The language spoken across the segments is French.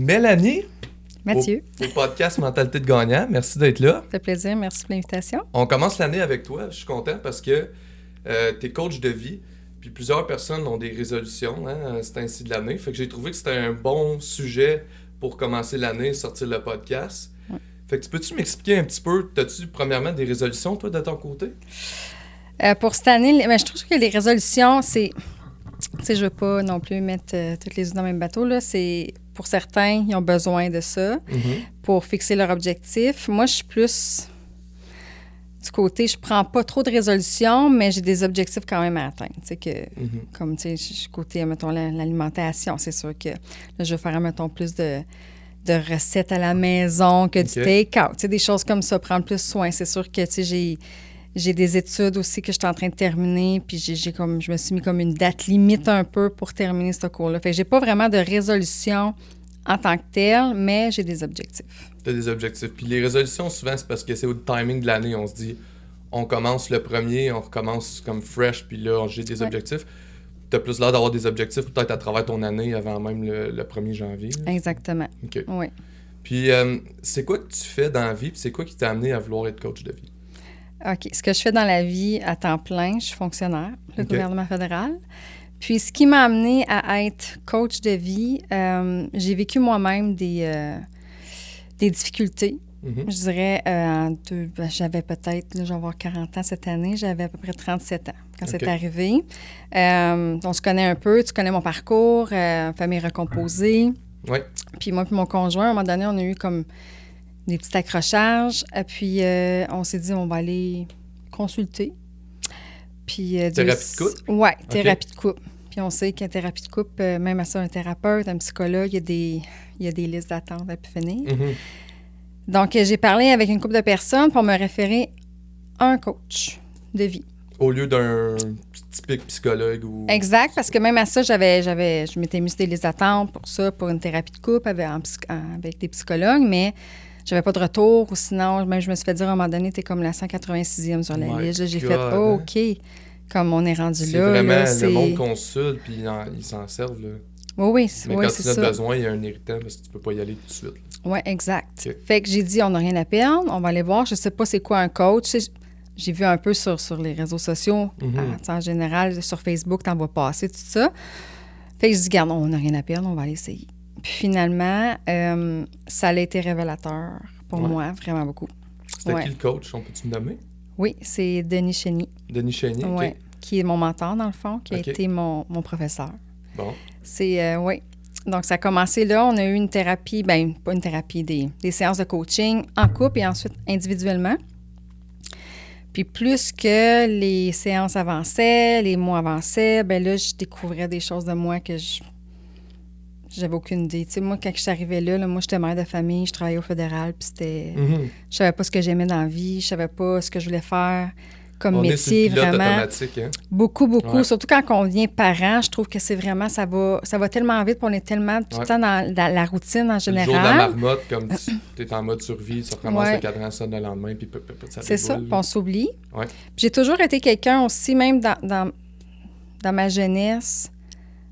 Mélanie, Mathieu. au podcast Mentalité de gagnant, merci d'être là. Ça fait plaisir, merci pour l'invitation. On commence l'année avec toi, je suis content parce que tu es coach de vie, puis plusieurs personnes ont des résolutions, c'est ainsi de l'année. Fait que j'ai trouvé que c'était un bon sujet pour commencer l'année, sortir le podcast. Ouais. Fait que peux-tu m'expliquer un petit peu, as-tu premièrement des résolutions, toi, de ton côté? Pour cette année, je trouve que les résolutions, c'est... Tu sais, je veux pas non plus mettre toutes les œufs dans le même bateau, là. C'est... Pour certains, ils ont besoin de ça pour fixer leur objectif. Moi, je suis plus du côté, je prends pas trop de résolutions, mais j'ai des objectifs quand même à atteindre. Tu sais, que, comme, tu sais, je suis côté, mettons, l'alimentation. C'est sûr que là, je vais faire, mettons, plus de recettes à la maison que du take-out. Tu sais, des choses comme ça, prendre plus soin. C'est sûr que, tu sais, j'ai des études aussi que je suis en train de terminer, puis je me suis mis comme une date limite un peu pour terminer ce cours-là. Fait que j'ai pas vraiment de résolution en tant que telle, mais j'ai des objectifs. Tu as des objectifs. Puis les résolutions, souvent, c'est parce que c'est au timing de l'année. On se dit, on commence le premier, on recommence comme fresh, puis là, j'ai des objectifs. Tu as plus l'air d'avoir des objectifs peut-être à travers ton année avant même le 1er janvier. Là. Exactement. OK. Oui. Puis c'est quoi que tu fais dans la vie, puis c'est quoi qui t'a amené à vouloir être coach de vie? OK. Ce que je fais dans la vie à temps plein, je suis fonctionnaire, le gouvernement fédéral. Puis, ce qui m'a amené à être coach de vie, j'ai vécu moi-même des difficultés. Je dirais, j'avais peut-être, là, je vais avoir 40 ans cette année, j'avais à peu près 37 ans quand c'est arrivé. On se connaît un peu, tu connais mon parcours, famille recomposée. Oui. Puis moi et mon conjoint, à un moment donné, on a eu comme des petits accrochages. Puis on s'est dit, on va aller consulter. Puis, thérapie de couple? Oui, thérapie de couple. Puis on sait qu'en thérapie de couple, même à ça, un thérapeute, un psychologue, il y a des listes d'attente à pu finir. Donc, j'ai parlé avec une couple de personnes pour me référer à un coach de vie. Au lieu d'un typique psychologue ou... Exact, parce que même à ça, je m'étais mis sur des listes d'attente pour ça, pour une thérapie de couple avec des psychologues, mais j'avais pas de retour, ou sinon, même je me suis fait dire à un moment donné, t'es comme la 186e sur la liste. Là, j'ai fait, OK, comme on est rendu là. C'est vraiment là, le monde consulte, puis ils s'en servent. Là. Oui, mais oui, quand c'est tu as ça. besoin, il y a un irritant parce que tu peux pas y aller tout de suite. Oui, exact. Okay. Fait que j'ai dit, on n'a rien à perdre, on va aller voir. Je sais pas c'est quoi un coach. J'ai vu un peu sur les réseaux sociaux, en général, sur Facebook, t'en vois passer, tout ça. Fait que je dis, regarde, on n'a rien à perdre, on va aller essayer. Puis finalement, ça a été révélateur pour moi, vraiment beaucoup. C'était qui le coach? On peut-tu me nommer? Oui, c'est Denis Chénier. Denis Chénier, OK. Oui, qui est mon mentor, dans le fond, qui a été mon professeur. Bon. C'est, oui. Donc, ça a commencé là. On a eu une thérapie, pas une thérapie, des séances de coaching en couple et ensuite individuellement. Puis plus que les séances avançaient, les mois avançaient, là, je découvrais des choses de moi que j'avais aucune idée. Tu sais, moi, quand je suis arrivée là, moi, j'étais mère de famille, je travaillais au fédéral, puis c'était... Je savais pas ce que j'aimais dans la vie, je savais pas ce que je voulais faire comme on métier, est sur le pilote vraiment. Automatique, hein? Beaucoup. Ouais. Surtout quand on devient parent, je trouve que c'est vraiment... Ça va tellement vite, puis on est tellement tout le temps dans la routine en général. Le jour de la marmotte, comme tu es en mode survie, tu recommences le cadran, ça le lendemain, puis ça c'est ça, puis on s'oublie. Ouais. J'ai toujours été quelqu'un aussi, même dans ma jeunesse...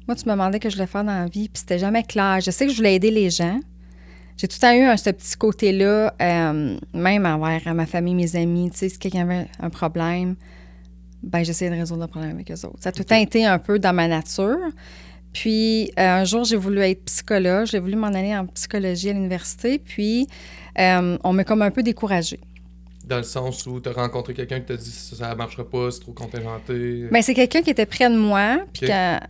Moi, tu me demandais que je voulais faire dans la vie, puis c'était jamais clair. Je sais que je voulais aider les gens. J'ai tout le temps eu ce petit côté-là, même envers ma famille, mes amis. Tu sais, si quelqu'un avait un problème, j'essayais de résoudre le problème avec eux autres. Ça a tout le temps été un peu dans ma nature. Puis, un jour, j'ai voulu être psychologue. J'ai voulu m'en aller en psychologie à l'université. Puis, on m'a comme un peu découragée. Dans le sens où tu as rencontré quelqu'un qui t'a dit ça ne marchera pas, c'est trop contingenté. C'est quelqu'un qui était près de moi, puis quand...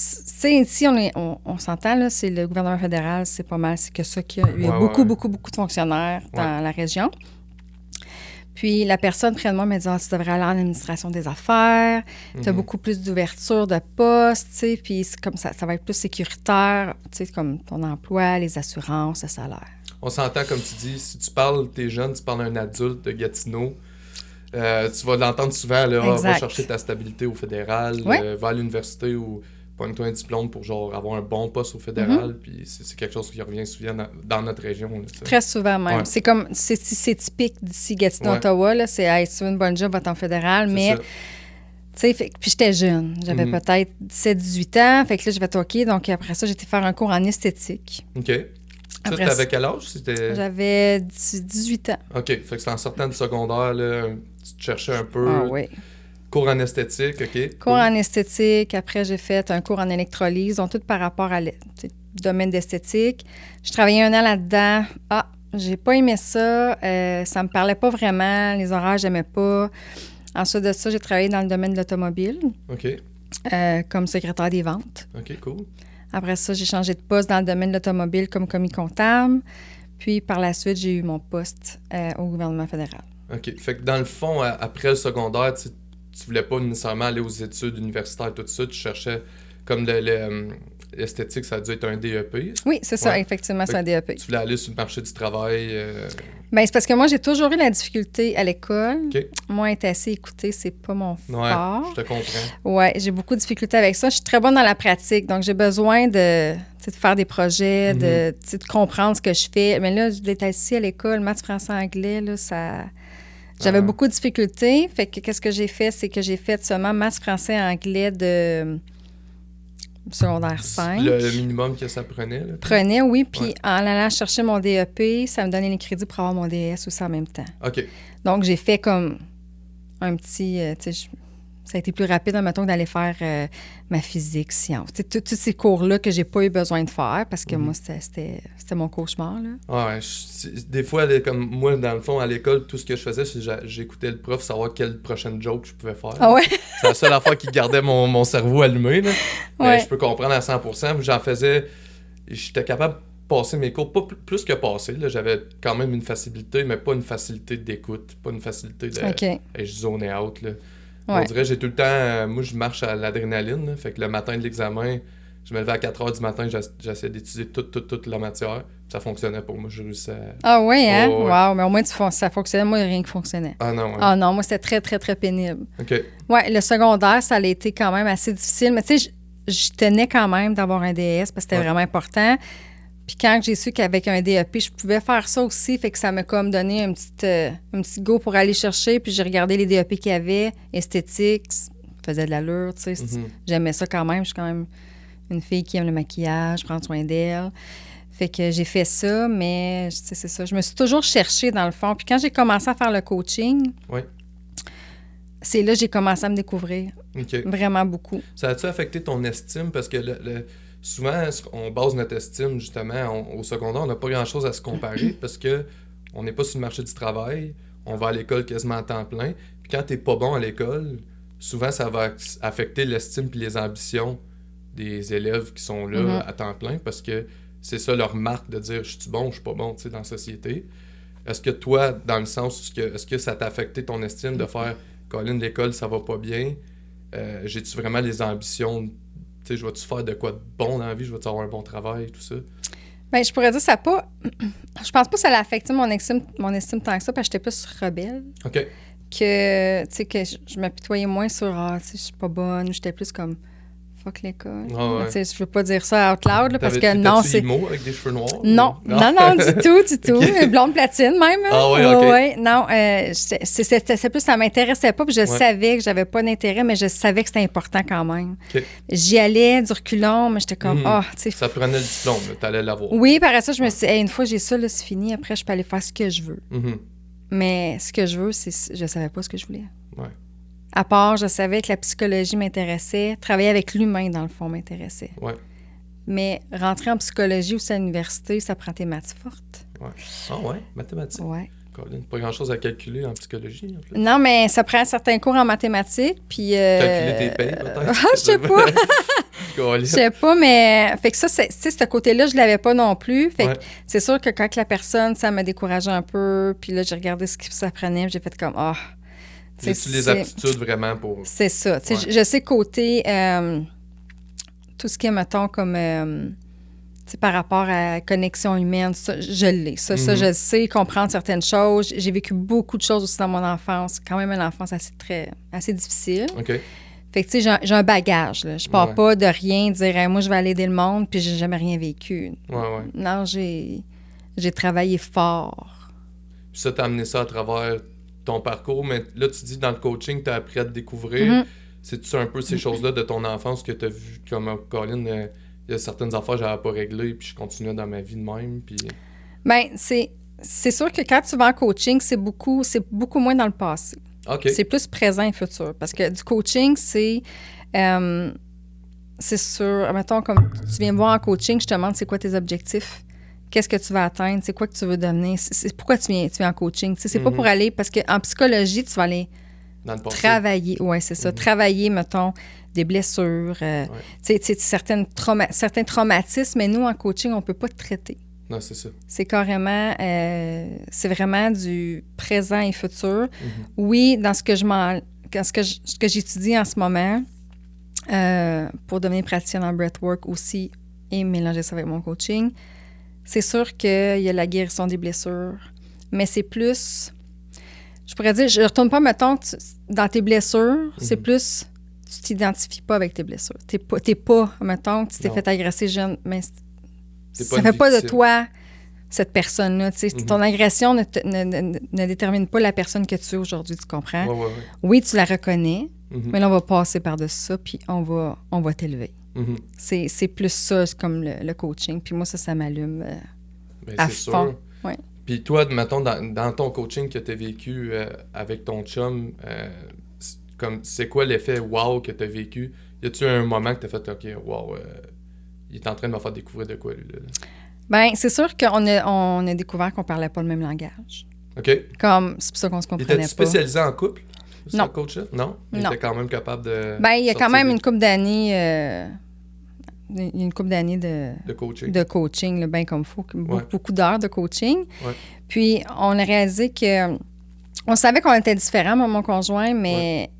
Tu sais, ici, on s'entend, là, c'est le gouvernement fédéral, c'est pas mal, c'est que ça qu'il y a. Il y a beaucoup de fonctionnaires dans la région. Puis la personne près de moi m'a dit, tu devrais aller en administration des affaires, tu as beaucoup plus d'ouverture de poste, tu sais, puis c'est comme ça va être plus sécuritaire, tu sais, comme ton emploi, les assurances, le salaire. On s'entend, comme tu dis, si tu parles, t'es jeune, tu parles à un adulte de Gatineau, tu vas l'entendre souvent, là, va chercher ta stabilité au fédéral, va à l'université ou... Pogne-toi un diplôme pour genre avoir un bon poste au fédéral, puis c'est quelque chose qui revient souvent dans notre région. Là, très souvent même. Ouais. C'est typique d'ici Gatineau, Ottawa. Là, c'est si tu veux une bonne job, va-t'en fédéral. Mais Tu sais, puis j'étais jeune. J'avais peut-être 17-18 ans. Fait que là, j'ai fait OK. Donc, après ça, j'ai été faire un cours en esthétique. OK. Ça, t'avais quel âge? J'avais 18 ans. OK. Fait que c'est en sortant du secondaire, là, tu te cherchais un peu. Ah oui. Cours en esthétique, OK. Cours en esthétique. Après, j'ai fait un cours en électrolyse. Donc, tout par rapport à domaine d'esthétique. Je travaillais 1 an là-dedans. Ah, j'ai pas aimé ça. Ça me parlait pas vraiment. Les horaires, j'aimais pas. Ensuite de ça, j'ai travaillé dans le domaine de l'automobile. OK. Comme secrétaire des ventes. OK, cool. Après ça, j'ai changé de poste dans le domaine de l'automobile comme commis comptable. Puis, par la suite, j'ai eu mon poste au gouvernement fédéral. OK. Fait que dans le fond, après le secondaire, tu voulais pas nécessairement aller aux études universitaires, tout ça. Tu cherchais, comme l'esthétique, ça a dû être un DEP. Oui, c'est ça, effectivement, c'est un DEP. Tu voulais aller sur le marché du travail. Bien, c'est parce que moi, j'ai toujours eu la difficulté à l'école. OK. Moi, être assez écoutée, c'est pas mon fort. Ouais, je te comprends. Ouais, j'ai beaucoup de difficultés avec ça. Je suis très bonne dans la pratique, donc j'ai besoin de faire des projets, de comprendre ce que je fais. Mais là, d'être assis à l'école, maths, français, anglais, là, ça... J'avais beaucoup de difficultés. Fait que qu'est-ce que j'ai fait? C'est que j'ai fait seulement maths, français, anglais de secondaire 5. Le minimum que ça prenait? Là, prenait, oui. Puis en allant chercher mon DEP, ça me donnait les crédits pour avoir mon DES aussi en même temps. OK. Donc, j'ai fait comme un petit... ça a été plus rapide, mettons, d'aller faire ma physique, sciences. Tous ces cours-là que j'ai pas eu besoin de faire parce que moi, c'était mon cauchemar. Là. Ouais, des fois, comme moi, dans le fond, à l'école, tout ce que je faisais, c'est que j'écoutais le prof savoir quelle prochaine joke je pouvais faire. Ah ouais? C'est la seule affaire qui gardait mon cerveau allumé. Là. Mais ouais. Je peux comprendre à 100%. J'en faisais... J'étais capable de passer mes cours, pas plus que passer. Là. J'avais quand même une facilité, mais pas une facilité d'écoute, pas une facilité de... OK. Je zonais out, là. Ouais. On dirait j'ai tout le temps... moi, je marche à l'adrénaline. Là. Fait que le matin de l'examen, je me levais à 4 h du matin, j'essayais d'étudier toute la matière. Ça fonctionnait pour moi. Je réussissais à... Ah oui, hein? Oh, ouais. Wow, mais au moins, ça fonctionnait. Moi, rien qui fonctionnait. Ah non, ouais. Ah non, moi, c'était très, très, très pénible. OK. Ouais, le secondaire, ça a été quand même assez difficile. Mais tu sais, je tenais quand même d'avoir un DES parce que c'était vraiment important. Puis quand j'ai su qu'avec un DEP, je pouvais faire ça aussi, fait que ça m'a comme donné un petit go pour aller chercher. Puis j'ai regardé les DEP qu'il y avait, esthétique, ça faisait de l'allure, tu sais. J'aimais ça quand même. Je suis quand même une fille qui aime le maquillage, prendre soin d'elle. Fait que j'ai fait ça, mais c'est ça. Je me suis toujours cherchée, dans le fond. Puis quand j'ai commencé à faire le coaching, c'est là que j'ai commencé à me découvrir. Okay. Vraiment beaucoup. Ça a-tu affecté ton estime? Parce que souvent, on base notre estime, justement, au secondaire, on n'a pas grand-chose à se comparer parce que on n'est pas sur le marché du travail, on va à l'école quasiment à temps plein. Puis quand t'es pas bon à l'école, souvent, ça va affecter l'estime puis les ambitions des élèves qui sont là à temps plein parce que c'est ça leur marque de dire « je suis bon, je suis pas bon » tu sais, dans la société. Est-ce que toi, dans le sens, est-ce que ça t'a affecté ton estime de faire « Colin, l'école, ça va pas bien, j'ai-tu vraiment les ambitions, tu sais, je vais-tu faire de quoi de bon dans la vie, je vais-tu avoir un bon travail, tout ça? » Bien, je pourrais dire ça n'a pas... Je pense pas que ça l'a affecté mon estime tant que ça, parce que j'étais plus rebelle. OK. Que, tu sais, que je m'apitoyais moins sur « ah, tu sais, je suis pas bonne », j'étais plus comme « fuck l'école Ah ouais. ». Tu sais, je veux pas dire ça out loud, là, parce que non, c'est... T'avais-tu avec des cheveux noirs? Non, non, du tout. Okay. Blonde platine même. Ah ouais, OK. Ouais, non, c'est plus, ça m'intéressait pas, puis je savais que j'avais pas d'intérêt, mais je savais que c'était important quand même. Okay. J'y allais du reculon, mais j'étais comme, tu sais... Ça prenait le diplôme, t'allais l'avoir. Oui, par ça, je me suis dit, hey, une fois j'ai ça, là, c'est fini, après, je peux aller faire ce que je veux. Mais ce que je veux, c'est... Je savais pas ce que je voulais. Ouais. À part, je savais que la psychologie m'intéressait. Travailler avec l'humain, dans le fond, m'intéressait. Ouais. Mais rentrer en psychologie ou à l'université, ça prend tes maths fortes. Ouais. Ah ouais, mathématiques. Ouais. Colin, pas grand-chose à calculer en psychologie. En plus. Non, mais ça prend certains cours en mathématiques, puis... Calculer tes payes, peut-être? Je sais pas. Je sais pas, mais... Fait que ça, tu sais, ce côté-là, je l'avais pas non plus. Fait que c'est sûr que quand la personne, ça m'a découragé un peu, puis là, j'ai regardé ce que ça prenait, j'ai fait comme, c'est les aptitudes vraiment pour... C'est ça. Je sais côté tout ce qui est, mettons, comme par rapport à la connexion humaine, ça, je l'ai. Ça, je sais comprendre certaines choses. J'ai vécu beaucoup de choses aussi dans mon enfance. Quand même une enfance assez difficile. OK. Fait que, tu sais, j'ai un bagage. Là. Je pars pas de rien, dire hey, « moi, je vais aller aider le monde », puis j'ai jamais rien vécu. Ouais. Non, j'ai travaillé fort. Puis ça, t'as amené ça à travers ton parcours, mais là, tu dis dans le coaching, tu as appris à te découvrir. C'est-tu un peu ces choses-là de ton enfance que tu as vu comme Colin, il y a certaines affaires que j'avais pas réglées, puis je continuais dans ma vie de même, puis... Bien, c'est sûr que quand tu vas en coaching, c'est beaucoup moins dans le passé. Okay. C'est plus présent et futur. Parce que du coaching, c'est sûr, mettons, comme tu viens me voir en coaching, je te demande c'est quoi tes objectifs, qu'est-ce que tu vas atteindre, c'est quoi que tu veux devenir, pourquoi tu viens en coaching. Tu sais, c'est pas pour aller, parce qu'en psychologie, tu vas aller travailler, oui, c'est ça, travailler, mettons, des blessures, tu sais, certains traumatismes, mais nous, en coaching, on peut pas te traiter. Non, c'est ça. C'est carrément, c'est vraiment du présent et futur. Oui, dans ce que j'étudie en ce moment, pour devenir praticienne en breathwork aussi et mélanger ça avec mon coaching, c'est sûr qu'il y a la guérison des blessures, mais c'est plus, je pourrais dire, je ne retourne pas, mettons, dans tes blessures, c'est plus, tu t'identifies pas avec tes blessures. T'es pas, mettons, tu t'es fait agresser jeune, mais ça ne fait pas de toi cette personne-là. Ton agression ne détermine pas la personne que tu es aujourd'hui, tu comprends? Ouais. Oui, tu la reconnais, mais là, on va passer par-dessus ça, puis on va t'élever. C'est plus ça, comme le coaching. Puis moi, ça m'allume à fond. Ouais. Puis toi, mettons, dans ton coaching que tu as vécu avec ton chum, c'est quoi l'effet wow que tu as vécu? Y a-tu un moment que tu as fait « OK, wow, il est en train de me faire découvrir de quoi, lui, là? » Bien, c'est sûr qu'on a découvert qu'on parlait pas le même langage. OK. Comme, c'est pour ça qu'on se comprenait pas. Était-tu spécialisé en couple? Non. Coach-là? Non? Il était quand même capable de... Bien, il y a quand même une couple d'années... une couple d'années de coaching, bien comme il faut. Beaucoup d'heures de coaching. Ouais. Puis, on a réalisé que... On savait qu'on était différents, moi et mon conjoint, mais...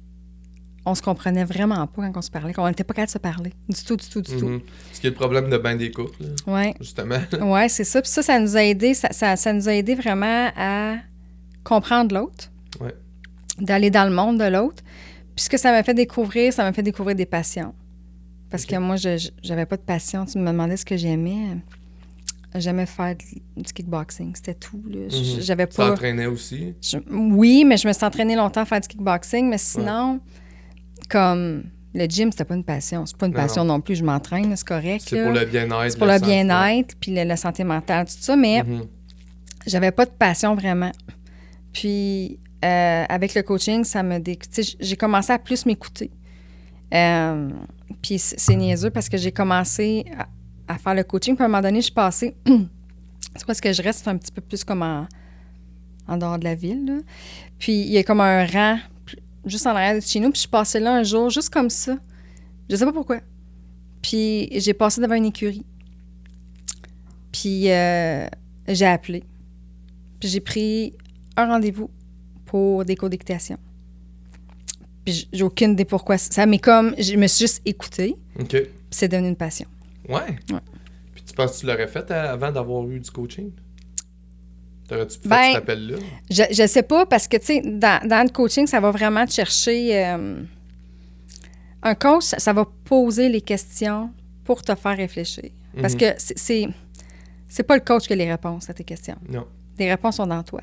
On se comprenait vraiment pas quand on se parlait, qu'on n'était pas capable de se parler. Du tout. Ce qui est le problème de bien des couples, justement. Oui, c'est ça. Puis ça nous a aidé, ça nous a aidé vraiment à comprendre l'autre, d'aller dans le monde de l'autre. Puis ce que ça m'a fait découvrir des passions. Parce que moi, je n'avais pas de passion. Tu me demandais ce que j'aimais. J'aimais faire du kickboxing, c'était tout. Là. J'avais pas... Tu t'entraînais aussi? Oui, mais je me suis entraînée longtemps à faire du kickboxing, mais sinon... Comme le gym, c'était pas une passion. C'est pas une passion non plus. Je m'entraîne, c'est correct. C'est pour le bien-être. C'est pour le bien-être, puis la santé mentale, tout ça. Mais j'avais pas de passion vraiment. Puis avec le coaching, j'ai commencé à plus m'écouter. Puis c'est niaiseux parce que j'ai commencé à faire le coaching. Puis à un moment donné, je suis passée... c'est quoi, ce que je reste un petit peu plus comme en dehors de la ville. Là. Puis il y a comme un rang... juste en arrière de chez nous, puis je suis passée là un jour, juste comme ça. Je sais pas pourquoi. Puis j'ai passé devant une écurie. Puis j'ai appelé. Puis j'ai pris un rendez-vous pour des cours d'équitation. Puis j'ai aucune idée pourquoi. Ça m'est comme... Je me suis juste écoutée. OK. Puis c'est devenu une passion. Ouais. Puis tu penses que tu l'aurais fait avant d'avoir eu du coaching? T'aurais-tu fait cet appel-là? Je sais pas, parce que, tu sais, dans le coaching, ça va vraiment te chercher... un coach, ça va poser les questions pour te faire réfléchir. Parce que c'est pas le coach qui a les réponses à tes questions. Non. Les réponses sont dans toi.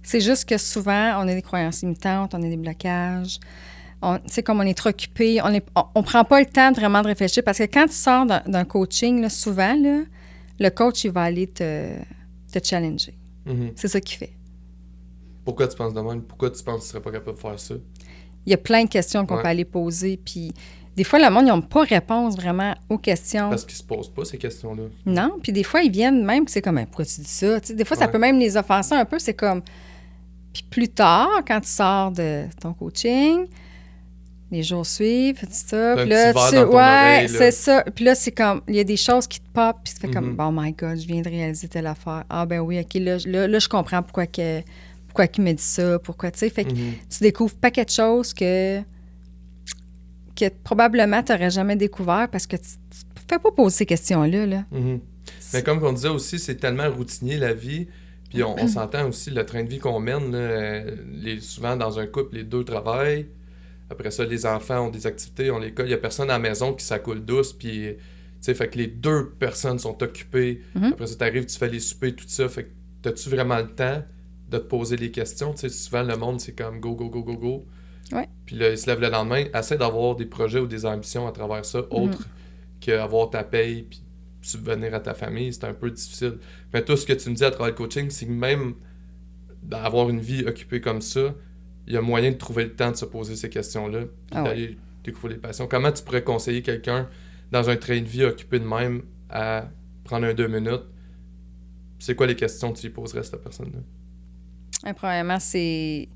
C'est juste que souvent, on a des croyances limitantes, on a des blocages. Tu sais, comme on est trop occupé, on prend pas le temps vraiment de réfléchir. Parce que quand tu sors d'un coaching, là, souvent, là, le coach, il va aller te challenger. C'est ça qu'il fait. Pourquoi tu penses de même? Pourquoi tu penses que tu serais pas capable de faire ça? Il y a plein de questions qu'on peut aller poser. Puis des fois, le monde, ils n'ont pas réponse vraiment aux questions. Parce qu'ils se posent pas ces questions-là. Non. Puis des fois, ils viennent même, c'est comme, pourquoi tu dis ça? Tu sais, des fois, ça peut même les offenser un peu. C'est comme... Puis plus tard, quand tu sors de ton coaching, les jours suivent, tout ça. Puis là, oreille, c'est ça. Puis là, c'est comme, il y a des choses qui te popent, puis tu fais comme, oh my God, je viens de réaliser telle affaire. Ah ben oui, OK, là je comprends pourquoi il me dit ça, pourquoi, tu sais. Fait que tu découvres pas quelque chose que probablement tu n'aurais jamais découvert parce que tu ne fais pas poser ces questions-là. Là. Mais comme on disait aussi, c'est tellement routinier la vie. Puis on s'entend aussi, le train de vie qu'on mène, là, souvent dans un couple, les deux travaillent. Après ça, les enfants ont des activités, on l'école. Il n'y a personne à la maison qui s'accoule douce. Puis, tu sais, fait que les deux personnes sont occupées. Après ça, tu arrives, tu fais les soupers, tout ça. Fait que as-tu vraiment le temps de te poser les questions? Tu sais, souvent, le monde, c'est comme go, go, go, go, go. Ouais. Puis là, il se lève le lendemain, essaie d'avoir des projets ou des ambitions à travers ça, autre qu'avoir ta paye puis subvenir à ta famille, c'est un peu difficile. Mais tout ce que tu me dis à travers le coaching, c'est que même d'avoir une vie occupée comme ça, il y a moyen de trouver le temps de se poser ces questions-là, puis d'aller découvrir les passions. Comment tu pourrais conseiller quelqu'un dans un train de vie occupé de même à prendre un 2 minutes? C'est quoi les questions que tu lui poserais à cette personne-là? Premièrement, c'est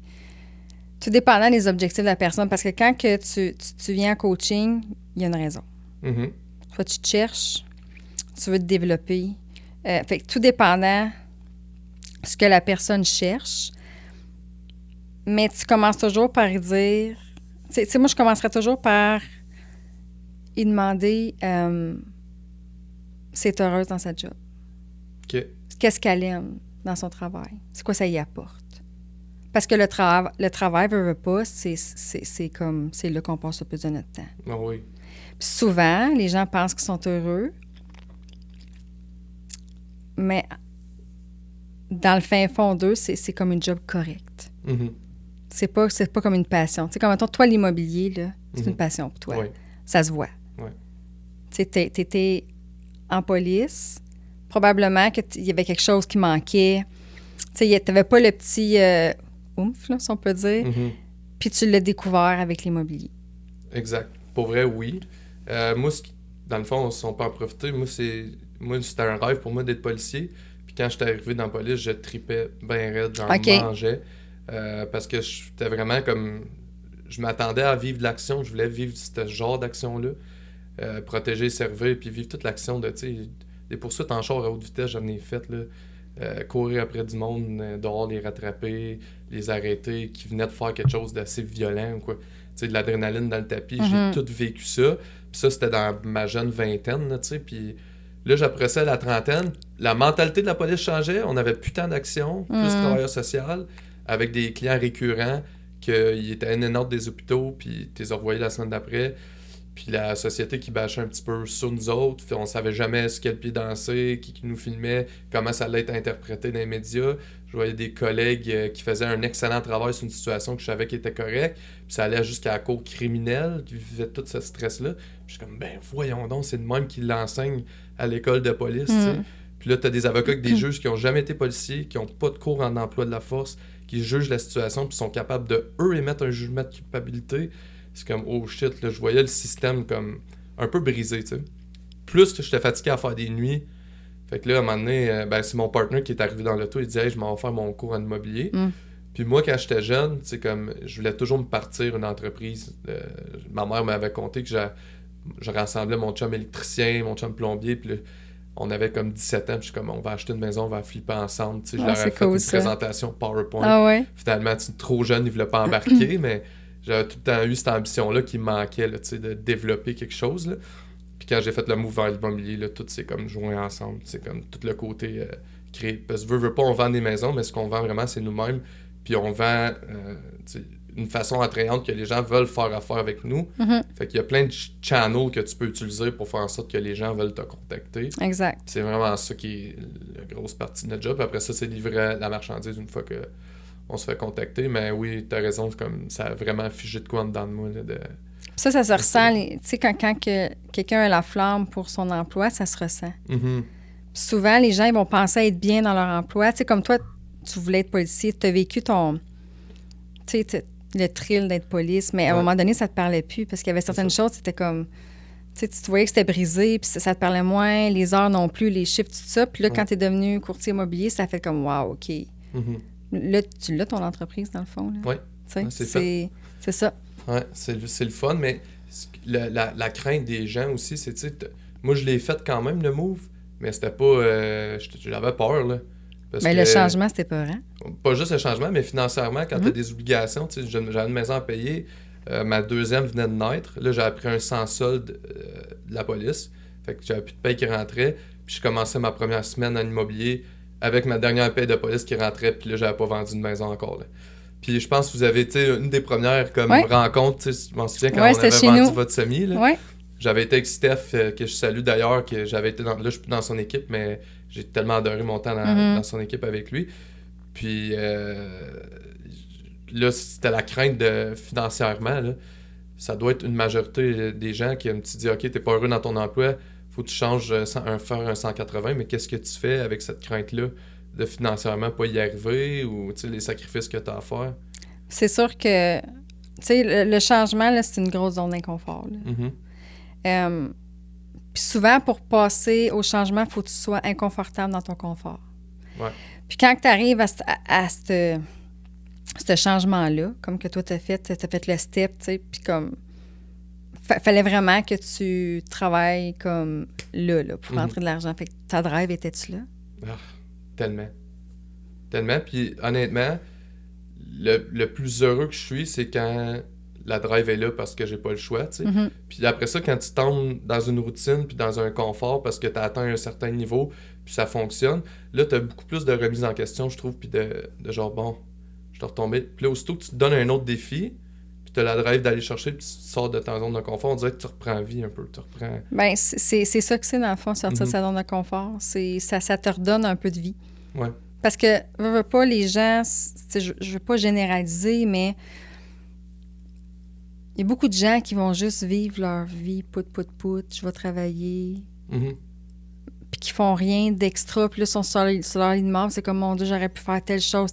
tout dépendant des objectifs de la personne. Parce que quand que tu viens en coaching, il y a une raison. Soit tu te cherches, tu veux te développer. Fait que tout dépendant ce que la personne cherche. Mais tu commences toujours par y dire... Tu sais, moi, je commencerais toujours par y demander si elle est heureuse dans sa job. OK. Qu'est-ce qu'elle aime dans son travail? C'est quoi ça y apporte? Parce que le travail, veut pas, c'est là qu'on passe le plus de notre temps. Ah oui. Puis souvent, les gens pensent qu'ils sont heureux, mais dans le fin fond d'eux, c'est comme une job correcte. C'est pas comme une passion. Tu sais, comme mettons, toi, l'immobilier, là, c'est une passion pour toi. Oui. Ça se voit. Oui. Tu sais, t'étais en police, probablement qu'il y avait quelque chose qui manquait. Tu sais, t'avais pas le petit oomph, là, si on peut dire, puis tu l'as découvert avec l'immobilier. Exact. Pour vrai, oui. Moi, dans le fond, si on peut en profiter, moi, c'était un rêve pour moi d'être policier. Puis quand j'étais arrivé dans la police, je tripais bien raide, j'en mangeais. Parce que j'étais vraiment comme... Je m'attendais à vivre de l'action, je voulais vivre ce genre d'action-là. Protéger, servir, puis vivre toute l'action de, tu sais, des poursuites en char à haute vitesse, j'en ai fait, là. Courir après du monde, dehors les rattraper, les arrêter, qui venaient de faire quelque chose d'assez violent, quoi. Tu sais, de l'adrénaline dans le tapis, j'ai tout vécu ça. Puis ça, c'était dans ma jeune vingtaine, tu sais, puis... Là, j'approchais à la trentaine, la mentalité de la police changeait, on avait plus tant d'action, plus de travailleurs social, avec des clients récurrents, qu'ils étaient in and out des hôpitaux, puis tu les as revoyés la semaine d'après, puis la société qui bâchait un petit peu sur nous autres, puis on savait jamais ce qu'elle pied danser, qui nous filmait, comment ça allait être interprété dans les médias. Je voyais des collègues qui faisaient un excellent travail sur une situation que je savais qui était correcte, puis ça allait jusqu'à la cour criminelle, qui vivait tout ce stress-là. Puis je suis comme, ben voyons donc, c'est de même qu'ils l'enseignent à l'école de police, tu sais. Puis là, t'as des avocats avec des juges qui ont jamais été policiers, qui ont pas de cours en emploi de la force, qui jugent la situation, puis sont capables de, eux, émettre un jugement de culpabilité. C'est comme, oh shit, là, je voyais le système comme un peu brisé, tu sais. Plus que j'étais fatigué à faire des nuits. Fait que là, à un moment donné, c'est mon partner qui est arrivé dans l'auto, il dit, hey, je m'en vais faire mon cours en immobilier. Puis moi, quand j'étais jeune, tu sais, comme, je voulais toujours me partir une entreprise. Ma mère m'avait conté que je rassemblais mon chum électricien, mon chum plombier, puis là, on avait comme 17 ans, puis je suis comme, on va acheter une maison, on va flipper ensemble. Tu sais, je leur avais fait une présentation PowerPoint. Ah ouais? Finalement, trop jeune, ils voulaient pas embarquer, mais j'avais tout le temps eu cette ambition-là qui me manquait, là, tu sais, de développer quelque chose, là. Puis quand j'ai fait le move vers l'immobilier, là, tout s'est comme joint ensemble. C'est comme tout le côté créé. Parce que veut pas, on vend des maisons, mais ce qu'on vend vraiment, c'est nous-mêmes. Puis on vend une façon attrayante que les gens veulent faire affaire avec nous. Fait qu'il y a plein de channels que tu peux utiliser pour faire en sorte que les gens veulent te contacter. Exact. C'est vraiment ça qui est la grosse partie de notre job. Après ça, c'est livrer la marchandise une fois que on se fait contacter. Mais oui, t'as raison, c'est comme ça a vraiment figé de quoi en dedans de moi. Là, ça se ressent. Tu sais, quand quelqu'un a la flamme pour son emploi, ça se ressent. Souvent, les gens ils vont penser à être bien dans leur emploi. Tu sais, comme toi, tu voulais être policier, tu as vécu ton... Tu sais, le thrill d'être police, mais à un moment donné, ça te parlait plus parce qu'il y avait certaines choses, c'était comme... Tu te voyais que c'était brisé, puis ça te parlait moins, les heures non plus, les chiffres, tout ça. Puis là, quand tu es devenu courtier immobilier, ça fait comme « wow, OK ». Là, tu l'as, ton entreprise, dans le fond. Oui, c'est ça. Oui, c'est le fun, mais la crainte des gens aussi, c'est, tu sais, moi, je l'ai fait quand même, le move, mais c'était pas... j'avais peur, là. Mais le changement, c'était peur, hein? Pas juste le changement, mais financièrement, quand tu as des obligations, tu sais, j'avais une maison à payer, ma deuxième venait de naître, là, j'avais pris un sans solde de la police, fait que j'avais plus de paye qui rentrait, puis je commençais ma première semaine en immobilier avec ma dernière paye de police qui rentrait, puis là, j'avais pas vendu une maison encore, là. Puis je pense que vous avez été une des premières comme rencontres, tu sais, je m'en souviens quand on avait vendu votre semi, là. Ouais. J'avais été avec Steph, que je salue d'ailleurs, que j'avais été là, je suis plus dans son équipe, mais j'ai tellement adoré mon temps dans son équipe avec lui. Puis là, si t'as la crainte financièrement, là, ça doit être une majorité des gens qui te dit « Ok, t'es pas heureux dans ton emploi, faut que tu changes, faire un 180, mais qu'est-ce que tu fais avec cette crainte-là de financièrement pas y arriver ou les sacrifices que tu as à faire? » C'est sûr que, tu sais, le changement, là, c'est une grosse zone d'inconfort. Puis souvent, pour passer au changement, il faut que tu sois inconfortable dans ton confort. Ouais. Puis quand tu arrives à ce changement-là, comme que toi, tu as fait le step, tu sais, puis comme... fallait vraiment que tu travailles comme là pour rentrer de l'argent. Fait que ta drive, était-tu là? Ah, tellement. Tellement. Puis honnêtement, le plus heureux que je suis, c'est quand la drive est là parce que j'ai pas le choix, tu sais. Puis après ça, quand tu tombes dans une routine puis dans un confort parce que tu as atteint un certain niveau puis ça fonctionne, là, tu as beaucoup plus de remise en question, je trouve, puis de genre, bon, je suis retombé. Puis là, aussitôt que tu te donnes un autre défi, puis tu as la drive d'aller chercher, puis tu sors de ta zone de confort, on dirait que tu reprends vie un peu, tu reprends... Bien, c'est ça que c'est, dans le fond, sortir de sa zone de confort. Ça te redonne un peu de vie. Ouais. Parce que, veux pas, les gens, je veux pas généraliser, mais il y a beaucoup de gens qui vont juste vivre leur vie, pout, je vais travailler, puis qui font rien d'extra, puis là, ils sont sur leur lit de mort, c'est comme, mon Dieu, j'aurais pu faire telle chose.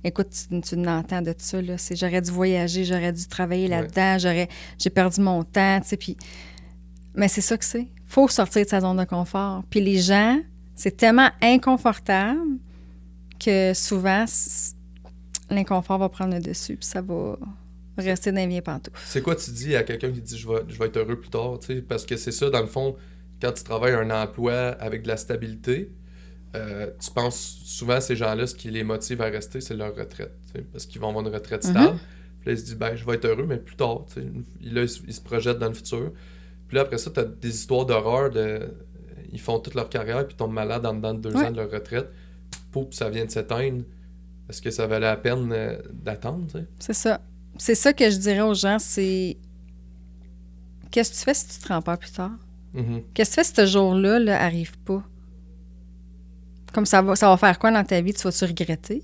Écoute, tu l'entends de ça, là, j'aurais dû voyager, j'aurais dû travailler là-dedans, j'ai perdu mon temps, tu sais, puis... Mais c'est ça que c'est. Faut sortir de sa zone de confort. Puis les gens, c'est tellement inconfortable que souvent, l'inconfort va prendre le dessus, puis ça va rester dans les vieilles pantoufles. C'est quoi tu dis à quelqu'un qui dit je vais être heureux plus tard, tu sais, parce que c'est ça, dans le fond, quand tu travailles un emploi avec de la stabilité, tu penses souvent à ces gens-là, ce qui les motive à rester, c'est leur retraite, tu sais, parce qu'ils vont avoir une retraite stable. Puis là, ils se disent, ben, je vais être heureux, mais plus tard, tu sais. Là, ils se projettent dans le futur. Puis là, après ça, tu as des histoires d'horreur ils font toute leur carrière, puis tombent malades en dedans de 2 ans de leur retraite. Pouf, ça vient de s'éteindre. Est-ce que ça valait la peine d'attendre, tu sais? C'est ça. C'est ça que je dirais aux gens, c'est... Qu'est-ce que tu fais si tu te rends pas plus tard? Qu'est-ce que tu fais si ce jour-là arrive pas? Comme ça va faire quoi dans ta vie? Tu vas-tu regretter?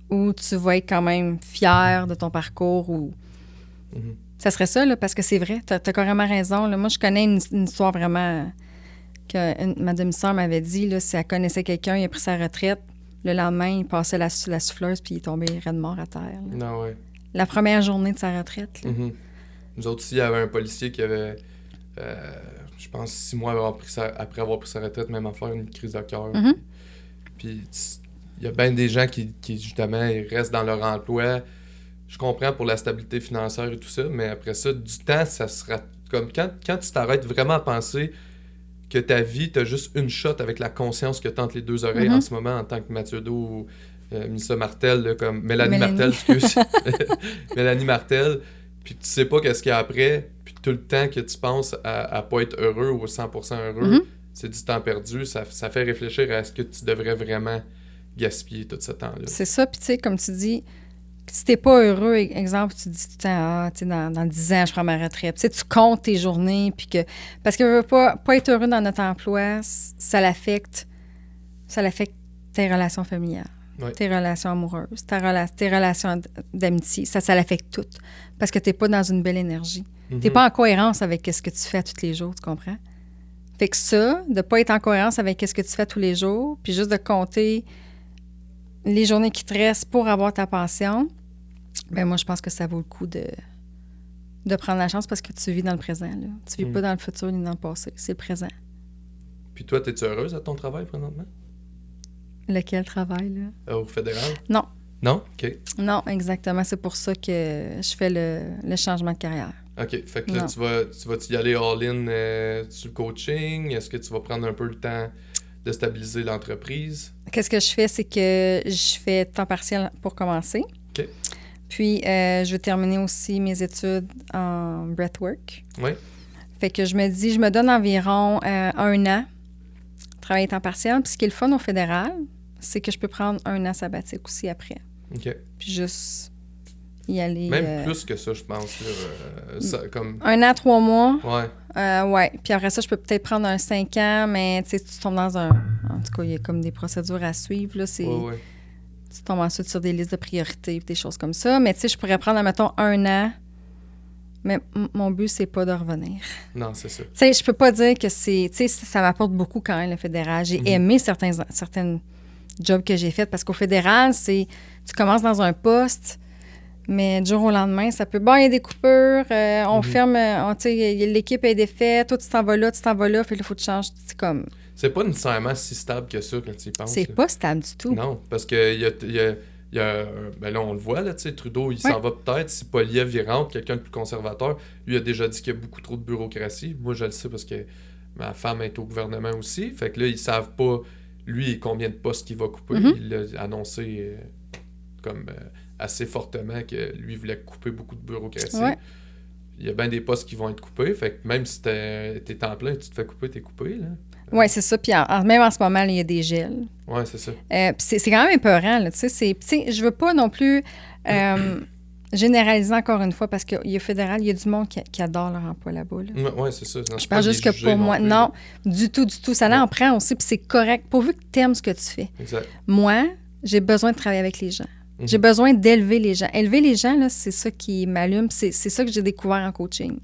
Ou tu vas être quand même fier de ton parcours? Ou... Ça serait ça, là, parce que c'est vrai, t'as carrément raison. Là. Moi, je connais une histoire vraiment que ma demi-sœur m'avait dit, là, si elle connaissait quelqu'un, il a pris sa retraite, le lendemain, il passait la souffleuse puis il est tombé raide mort à terre. Là. Non, ouais. La première journée de sa retraite. Là. Nous autres, aussi, il y avait un policier qui avait, je pense, 6 mois après avoir pris sa retraite, même affaire, une crise de cœur. Puis il y a bien des gens qui justement, ils restent dans leur emploi. Je comprends pour la stabilité financière et tout ça, mais après ça, du temps, ça sera comme quand tu t'arrêtes vraiment à penser que ta vie, t'as juste une shot avec la conscience que t'as entre les 2 oreilles en ce moment en tant que Mathieu Do ou Mélissa Martel, là, comme Mélanie Martel, excuse. Mélanie Martel, puis tu sais pas qu'est-ce qu'il y a après, puis tout le temps que tu penses à pas être heureux ou 100% heureux, c'est du temps perdu, ça fait réfléchir à ce que tu devrais vraiment gaspiller tout ce temps-là. C'est ça, puis tu sais, comme tu dis, si t'es pas heureux, exemple, tu dis tout le temps, dans 10 ans, je prends ma retraite. Tu sais, tu comptes tes journées, puis que... Parce que pas être heureux dans notre emploi, ça l'affecte tes relations familiales, tes relations amoureuses, tes relations d'amitié. Ça l'affecte tout. Parce que t'es pas dans une belle énergie. T'es pas en cohérence avec ce que tu fais tous les jours, tu comprends? Fait que ça, de pas être en cohérence avec ce que tu fais tous les jours, puis juste de compter les journées qui te restent pour avoir ta pension, ben moi, je pense que ça vaut le coup de prendre la chance parce que tu vis dans le présent. Là. Tu vis pas dans le futur ni dans le passé. C'est le présent. Puis toi, es-tu heureuse à ton travail présentement? Lequel travail, là? Au fédéral? Non. Non? OK. Non, exactement. C'est pour ça que je fais le changement de carrière. OK. Fait que là, tu vas-tu y aller all-in sur le coaching? Est-ce que tu vas prendre un peu le temps de stabiliser l'entreprise? Qu'est-ce que je fais? C'est que je fais temps partiel pour commencer. OK. Puis, je vais terminer aussi mes études en breathwork. Oui. Fait que je me donne environ 1 an travailler temps partiel. Puis, ce qui est le fun au fédéral, c'est que je peux prendre 1 an sabbatique aussi après. OK. Puis, juste y aller... Même plus que ça, je pense. Là, comme... 1 an, 3 mois. Ouais. Ouais. Puis après ça, je peux peut-être prendre un 5 ans, mais tu sais, tu tombes dans un... En tout cas, il y a comme des procédures à suivre. Là, c'est... Ouais. tu tombes ensuite sur des listes de priorités, des choses comme ça. Mais tu sais, je pourrais prendre, mettons, 1 an. Mais mon but, c'est pas de revenir. Non, c'est ça. Tu sais, je peux pas dire que c'est... Tu sais, ça m'apporte beaucoup quand même, le fédéral. J'ai aimé certaines jobs que j'ai faites parce qu'au fédéral, c'est... Tu commences dans un poste, mais du jour au lendemain, ça peut... Bon, il y a des coupures, on ferme... tu sais, l'équipe est défaite, toi, tu t'en vas là, puis là, il faut que tu changes. C'est comme... C'est pas nécessairement si stable que ça quand tu y penses. C'est pas stable du tout. Non, parce que ben là, on le voit, là, tu sais, Trudeau, il s'en va peut-être. Si Poilievre, il rentre, quelqu'un de plus conservateur, lui a déjà dit qu'il y a beaucoup trop de bureaucratie. Moi, je le sais parce que ma femme est au gouvernement aussi. Fait que là, ils savent pas, lui, combien de postes qu'il va couper. Il l'a annoncé assez fortement que lui voulait couper beaucoup de bureaucratie. Ouais. Il y a bien des postes qui vont être coupés. Fait que même si t'es en plein, tu te fais couper, t'es coupé, là. Oui, c'est ça. Puis même en ce moment, là, il y a des gels. Oui, c'est ça. Puis c'est quand même épeurant, là. Tu sais, je veux pas non plus généraliser encore une fois parce qu'il y a fédéral, il y a du monde qui adore leur emploi là-bas. Là. Oui, c'est ça. Non, je pense juste que pour moi, non, du tout. Ça l'en prend aussi, puis c'est correct, pourvu que tu aimes ce que tu fais. Exact. Moi, j'ai besoin de travailler avec les gens. J'ai besoin d'élever les gens. Élever les gens, là, c'est ça qui m'allume. C'est ça que j'ai découvert en coaching.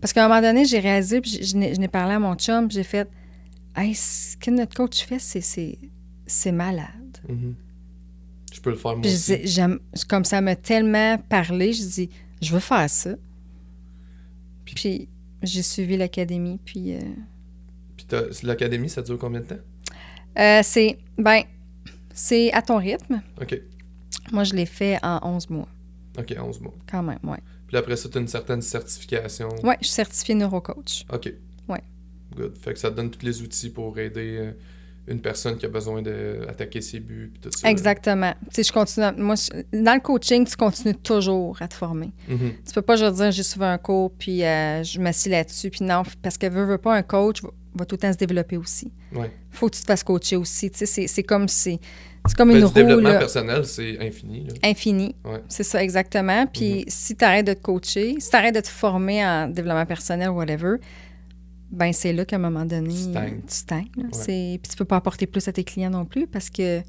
Parce qu'à un moment donné, j'ai réalisé, puis je n'ai parlé à mon chum, puis j'ai fait « Hey, ce que notre coach fait, c'est malade. Je peux le faire moi puis aussi. Comme ça m'a tellement parlé, je dis « Je veux faire ça. » Puis j'ai suivi l'académie, puis... Puis l'académie, ça dure combien de temps? C'est à ton rythme. OK. Moi, je l'ai fait en 11 mois. OK, 11 mois. Quand même, oui. Puis après ça, tu as une certaine certification. Oui, je suis certifiée neurocoach. OK. Oui. Good. Fait que ça te donne tous les outils pour aider une personne qui a besoin d'attaquer ses buts et tout ça. Exactement. Tu sais, je continue... Moi, dans le coaching, tu continues toujours à te former. Tu peux pas juste dire, j'ai suivi un cours, puis je m'assis là-dessus, puis non, parce que veut pas, un coach va tout le temps se développer aussi. Oui. Faut que tu te fasses coacher aussi. Tu sais, c'est comme une roue. Le développement personnel, c'est infini. Là. Infini. Ouais. C'est ça, exactement. Puis si tu arrêtes de te coacher, si tu arrêtes de te former en développement personnel ou whatever, ben c'est là qu'à un moment donné, tu stagnes. Ouais. Puis tu peux pas apporter plus à tes clients non plus parce que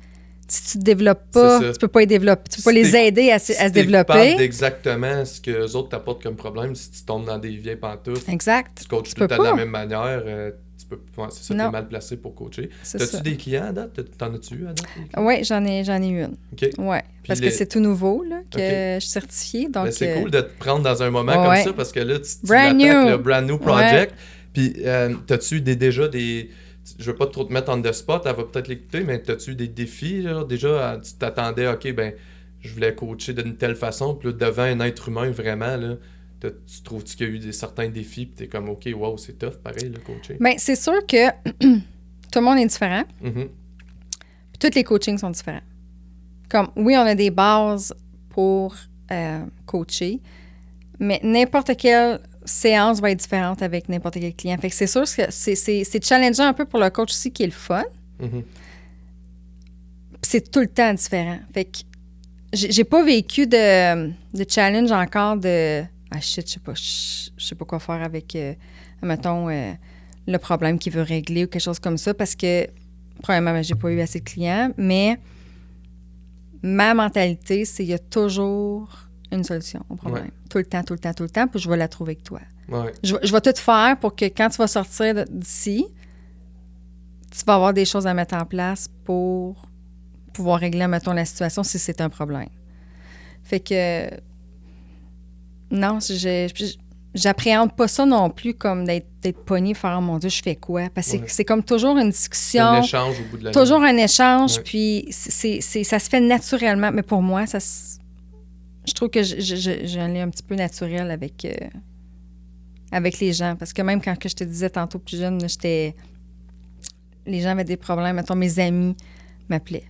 si tu te développes pas, tu peux pas les développer, tu peux pas les aider à se développer. Tu exactement ce que les autres t'apportent comme problème si tu tombes dans des vieilles pantoufles. Exact. Tu coaches tout le temps de la même manière. C'est ça, t'es mal placé pour coacher. T'as-tu des clients à date? T'en as-tu eu à date? Oui, j'en ai une. OK. Oui, parce que c'est tout nouveau là, que je suis certifiée. Donc, c'est cool de te prendre dans un moment comme ça parce que là, tu brand le brand new project. Puis, t'as-tu déjà des... Je veux pas trop te mettre en the spot, elle va peut-être l'écouter, mais t'as-tu eu des défis? Là? Déjà, tu t'attendais, OK, ben je voulais coacher d'une telle façon, puis là, devant un être humain, vraiment, là, tu trouves-tu qu'il y a eu certains défis, puis t'es comme, OK, wow, c'est tough, pareil, le coaching? Bien, c'est sûr que tout le monde est différent. Puis tous les coachings sont différents. Comme, oui, on a des bases pour coacher, mais n'importe quelle séance va être différente avec n'importe quel client. Fait que c'est sûr que c'est challengeant un peu pour le coach aussi qui est le fun. Puis c'est tout le temps différent. Fait que j'ai pas vécu de challenge encore de « Ah shit, je sais pas quoi faire avec, mettons, le problème qu'il veut régler ou quelque chose comme ça » parce que, premièrement, j'ai pas eu assez de clients, mais ma mentalité, c'est qu'il y a toujours une solution au problème. Ouais. Tout le temps, puis je vais la trouver avec toi. Ouais. Je vais tout faire pour que quand tu vas sortir d'ici, tu vas avoir des choses à mettre en place pour pouvoir régler, mettons, la situation si c'est un problème. Fait que, non, j'appréhende pas ça non plus comme d'être pogné, faire « Oh mon Dieu, je fais quoi? » Parce que c'est comme toujours une discussion. Un échange au bout de la toujours ligne. Un échange, ouais. Puis ça se fait naturellement. Mais pour moi, je trouve que j'ai un lien un petit peu naturel avec les gens. Parce que même quand je te disais tantôt plus jeune, là, les gens avaient des problèmes. Mettons, mes amis m'appelaient.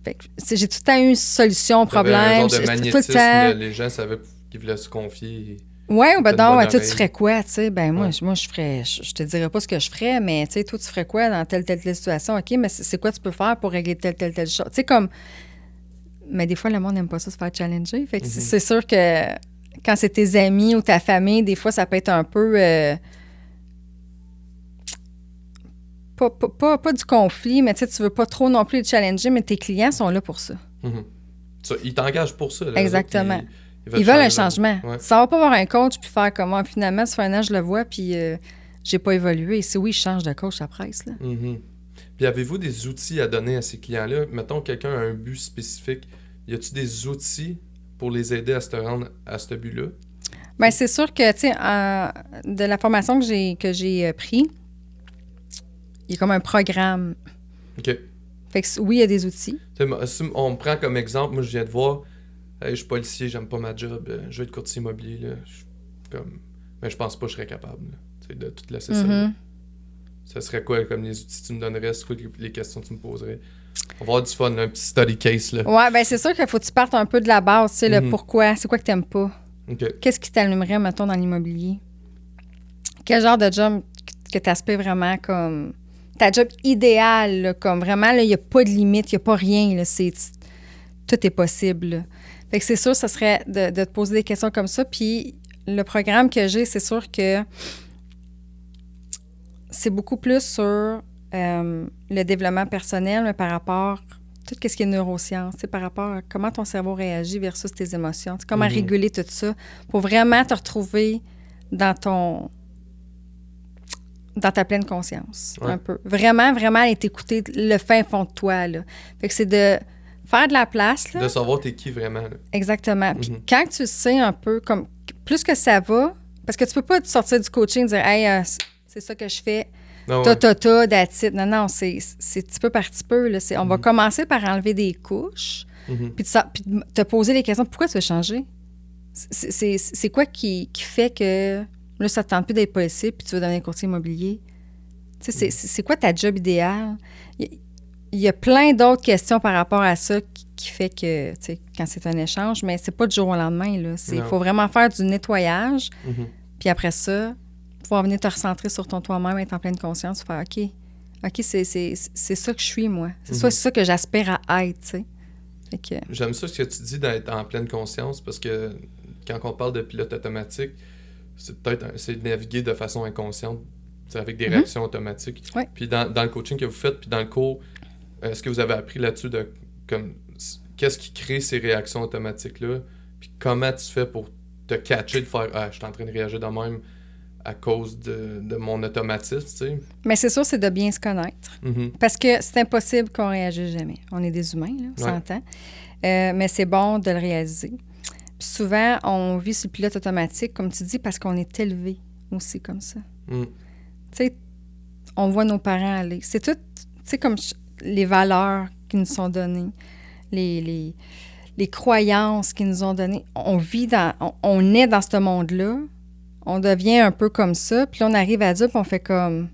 Fait que, j'ai tout le temps eu une solution au problème. Un genre de magnétisme, tout le temps... les gens savaient qu'ils voulaient se confier. Oui, ben non, toi, tu ferais quoi, tu sais? Ben moi, je ferais... Je te dirais pas ce que je ferais, mais tu sais, toi, tu ferais quoi dans telle situation? OK, mais c'est quoi tu peux faire pour régler telle chose? Tu sais, comme... Mais des fois, le monde n'aime pas ça, se faire challenger. Fait que c'est sûr que quand c'est tes amis ou ta famille, des fois, ça peut être un peu... pas du conflit, mais tu veux pas trop non plus les challenger, mais tes clients sont là pour ça. Ils t'engagent pour ça. Là, exactement. Ils veulent un changement. Ouais. Ça va pas voir un coach puis faire comment finalement, ça fait un an, je le vois, puis j'ai pas évolué. C'est oui, je change de coach après. Là. Puis avez-vous des outils à donner à ces clients-là? Mettons, quelqu'un a un but spécifique. Y a-tu des outils pour les aider à se rendre à ce but-là? Bien, c'est sûr que, tu sais, de la formation que j'ai pris, il y a comme un programme. OK. Fait que oui, il y a des outils. Si on me prend comme exemple, moi, je viens de voir, hey, je suis policier, j'aime pas ma job, je vais être courtier immobilier, là. Mais je pense pas que je serais capable, là, de tout laisser ça. Là. Ça serait quoi comme les outils que tu me donnerais? C'est quoi les questions que tu me poserais? On va avoir du fun, là, un petit study case. Là. Ouais, ben c'est sûr qu'il faut que tu partes un peu de la base, tu sais, le pourquoi, c'est quoi que t'aimes pas? Okay. Qu'est-ce qui t'allumerait, mettons, dans l'immobilier? Quel genre de job que tu aspires vraiment comme... Ta job idéale, là, comme vraiment, il n'y a pas de limite, il n'y a pas rien, là, tout est possible. Là. Fait que c'est sûr, ça serait de te poser des questions comme ça. Puis le programme que j'ai, c'est sûr que c'est beaucoup plus sur le développement personnel, mais par rapport à tout ce qui est neurosciences, par rapport à comment ton cerveau réagit versus tes émotions, comment réguler tout ça pour vraiment te retrouver dans ta pleine conscience, un peu. Vraiment, vraiment aller t'écouter le fin fond de toi, là. Fait que c'est de faire de la place, là. De savoir t'es qui vraiment, là. Exactement. Puis quand tu sais un peu, comme plus que ça va, parce que tu peux pas te sortir du coaching et dire « Hey, c'est ça que je fais. » that's it. Non, c'est petit peu par petit peu. Là. On va commencer par enlever des couches, puis te poser les questions. Pourquoi tu veux changer? C'est quoi qui fait que là, ça ne te tente plus d'être policier puis tu veux devenir courtier immobilier? C'est quoi ta job idéale? Il y a plein d'autres questions par rapport à ça qui fait que, quand c'est un échange, mais c'est pas du jour au lendemain. Il faut vraiment faire du nettoyage. Puis après ça, pouvoir venir te recentrer sur ton toi-même, être en pleine conscience, faire OK, c'est ça que je suis, moi. C'est ça que j'aspire à être, tu sais. J'aime ça ce que tu dis d'être en pleine conscience parce que quand on parle de pilote automatique, c'est de naviguer de façon inconsciente, avec des réactions automatiques. Ouais. Puis dans le coaching que vous faites, puis dans le cours, est-ce que vous avez appris là-dessus de qu'est-ce qui crée ces réactions automatiques-là? Puis comment tu fais pour te catcher, de faire « Ah, je suis en train de réagir de même à cause de mon automatisme, tu sais. » Mais c'est sûr, c'est de bien se connaître. Parce que c'est impossible qu'on réagisse jamais. On est des humains, là, on s'entend. Mais c'est bon de le réaliser. Puis souvent, on vit sur le pilote automatique, comme tu dis, parce qu'on est élevé aussi comme ça. Tu sais, on voit nos parents aller. C'est tout, tu sais, comme les valeurs qui nous sont données, les croyances qui nous ont données. On vit on est dans ce monde-là, on devient un peu comme ça, puis là, on arrive à dire, puis on fait comme,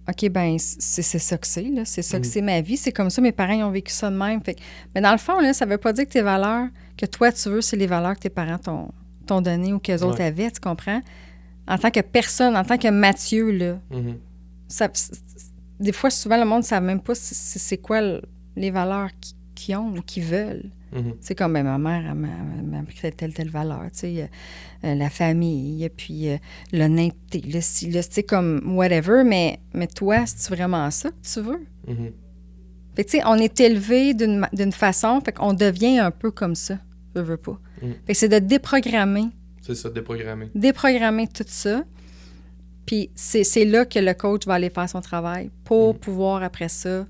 OK, ben c'est ça que c'est, là. C'est ça que c'est ma vie. C'est comme ça, mes parents ils ont vécu ça de même. Fait, mais dans le fond, là, ça veut pas dire que tes valeurs, que toi, tu veux, c'est les valeurs que tes parents t'ont données ou qu'eux autres avaient, tu comprends? En tant que personne, en tant que Mathieu, là, des fois, souvent, le monde ne savent même pas c'est quoi les valeurs qu'ils ont ou qu'ils veulent. C'est comme, ma mère, elle m'a appris telle valeur, tu sais, la famille, puis l'honnêteté, tu sais, comme whatever, mais toi, c'est vraiment ça que tu veux? Fait que, tu sais, on est élevé d'une façon, fait qu'on devient un peu comme ça, je veux pas. Fait que c'est de déprogrammer. C'est ça, déprogrammer. Déprogrammer tout ça. Puis c'est là que le coach va aller faire son travail pour pouvoir, après ça,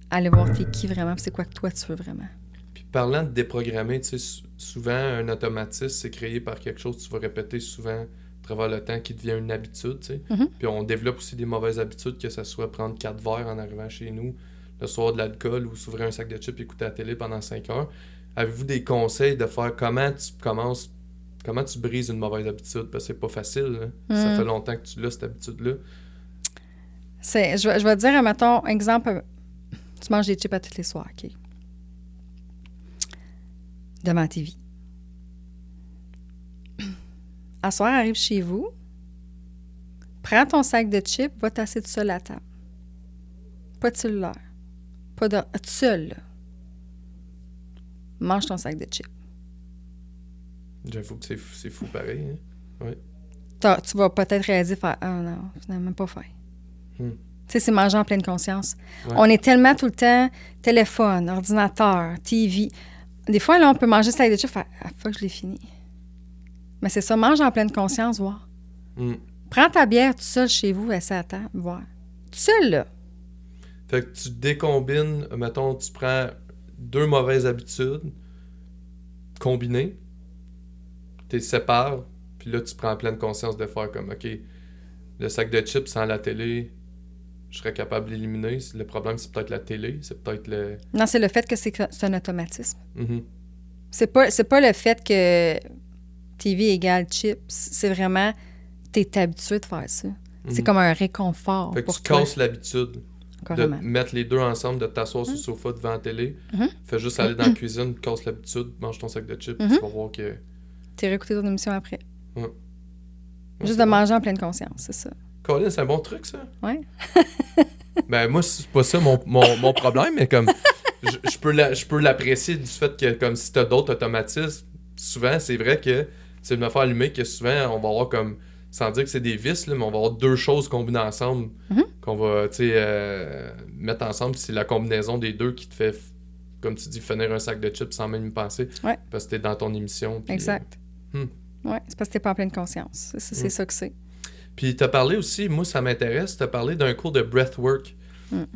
aller voir t'es qui vraiment, puis c'est quoi que toi, tu veux vraiment. Puis parlant de déprogrammer, tu sais, souvent, un automatisme, c'est créé par quelque chose que tu vas répéter souvent à travers le temps qui devient une habitude, tu sais. Puis on développe aussi des mauvaises habitudes, que ce soit prendre 4 verres en arrivant chez nous, le soir de l'alcool, ou s'ouvrir un sac de chips et écouter la télé pendant 5 heures. Avez-vous des conseils de faire comment tu brises une mauvaise habitude? Parce que c'est pas facile, là. Ça fait longtemps que tu l'as, cette habitude-là. Je vais te dire, mettons, exemple, tu manges des chips à tous les soirs, OK? Devant la TV. À soir, arrive chez vous, prends ton sac de chips, va t'asseoir tout seul à la table. Pas de cellulaire. Pas de... Tout seul, là. Mange ton sac de chips. J'avoue que c'est fou pareil, hein? Ouais. Tu vas peut-être réaliser faire « Ah non, finalement pas faim. » Tu sais, c'est manger en pleine conscience. Ouais. On est tellement tout le temps téléphone, ordinateur, TV. Des fois, là, on peut manger ça avec des chips, fuck, je l'ai fini. Mais c'est ça, mange en pleine conscience, voir. Prends ta bière tout seul chez vous, assis à table, voir. Tout seul, là. Fait que tu décombines, mettons, tu prends 2 mauvaises habitudes combinées, tu les sépares, puis là, tu prends pleine conscience de faire comme, OK, le sac de chips sans la télé, je serais capable de l'éliminer. Le problème, c'est peut-être la télé, c'est peut-être le... Non, c'est le fait que c'est un automatisme. Mm-hmm. C'est pas le fait que TV égale chips, c'est vraiment, t'es habitué de faire ça. C'est comme un réconfort fait que pour tu toi. casses l'habitude de mettre les deux ensemble, de t'asseoir sur le sofa devant la télé. Fais juste aller dans la cuisine, casse l'habitude, mange ton sac de chips, tu vas voir que... T'es réécouté ton émission après. Ouais. Juste de manger en pleine conscience, c'est ça. Colin, c'est un bon truc, ça? Ouais. Ben, moi, c'est pas ça mon problème, mais comme... je peux l'apprécier du fait que, comme si t'as d'autres automatismes, souvent, c'est vrai que, tu sais, me faire allumer que souvent, on va avoir comme... Sans dire que c'est des vices, là, mais on va avoir 2 choses combinées ensemble qu'on va, tu sais, mettre ensemble. C'est la combinaison des 2 qui te fait, comme tu dis, finir un sac de chips sans même y penser. Ouais. Parce que t'es dans ton émission. Puis, exact. Ouais, c'est parce que t'es pas en pleine conscience. C'est ça que c'est. Puis t'as parlé aussi, moi ça m'intéresse, t'as parlé d'un cours de breathwork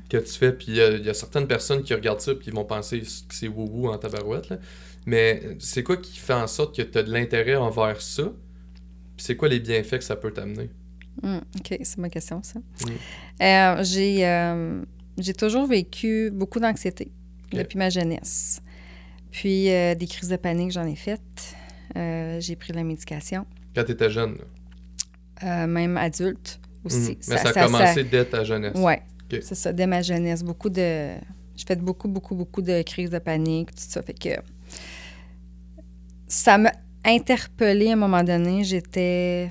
que tu fais. Puis il y a certaines personnes qui regardent ça puis qui vont penser que c'est wou-wou en tabarouette. Là. Mais c'est quoi qui fait en sorte que t'as de l'intérêt envers ça? Puis c'est quoi les bienfaits que ça peut t'amener? OK, c'est ma question, ça. J'ai toujours vécu beaucoup d'anxiété depuis ma jeunesse. Puis des crises de panique, j'en ai faites. J'ai pris de la médication. Quand t'étais jeune? Même adulte aussi. Mais ça a commencé dès ta jeunesse? Oui, c'est ça, dès ma jeunesse. J'ai fait beaucoup de crises de panique, tout ça. Fait que ça m'a interpellée à un moment donné. Je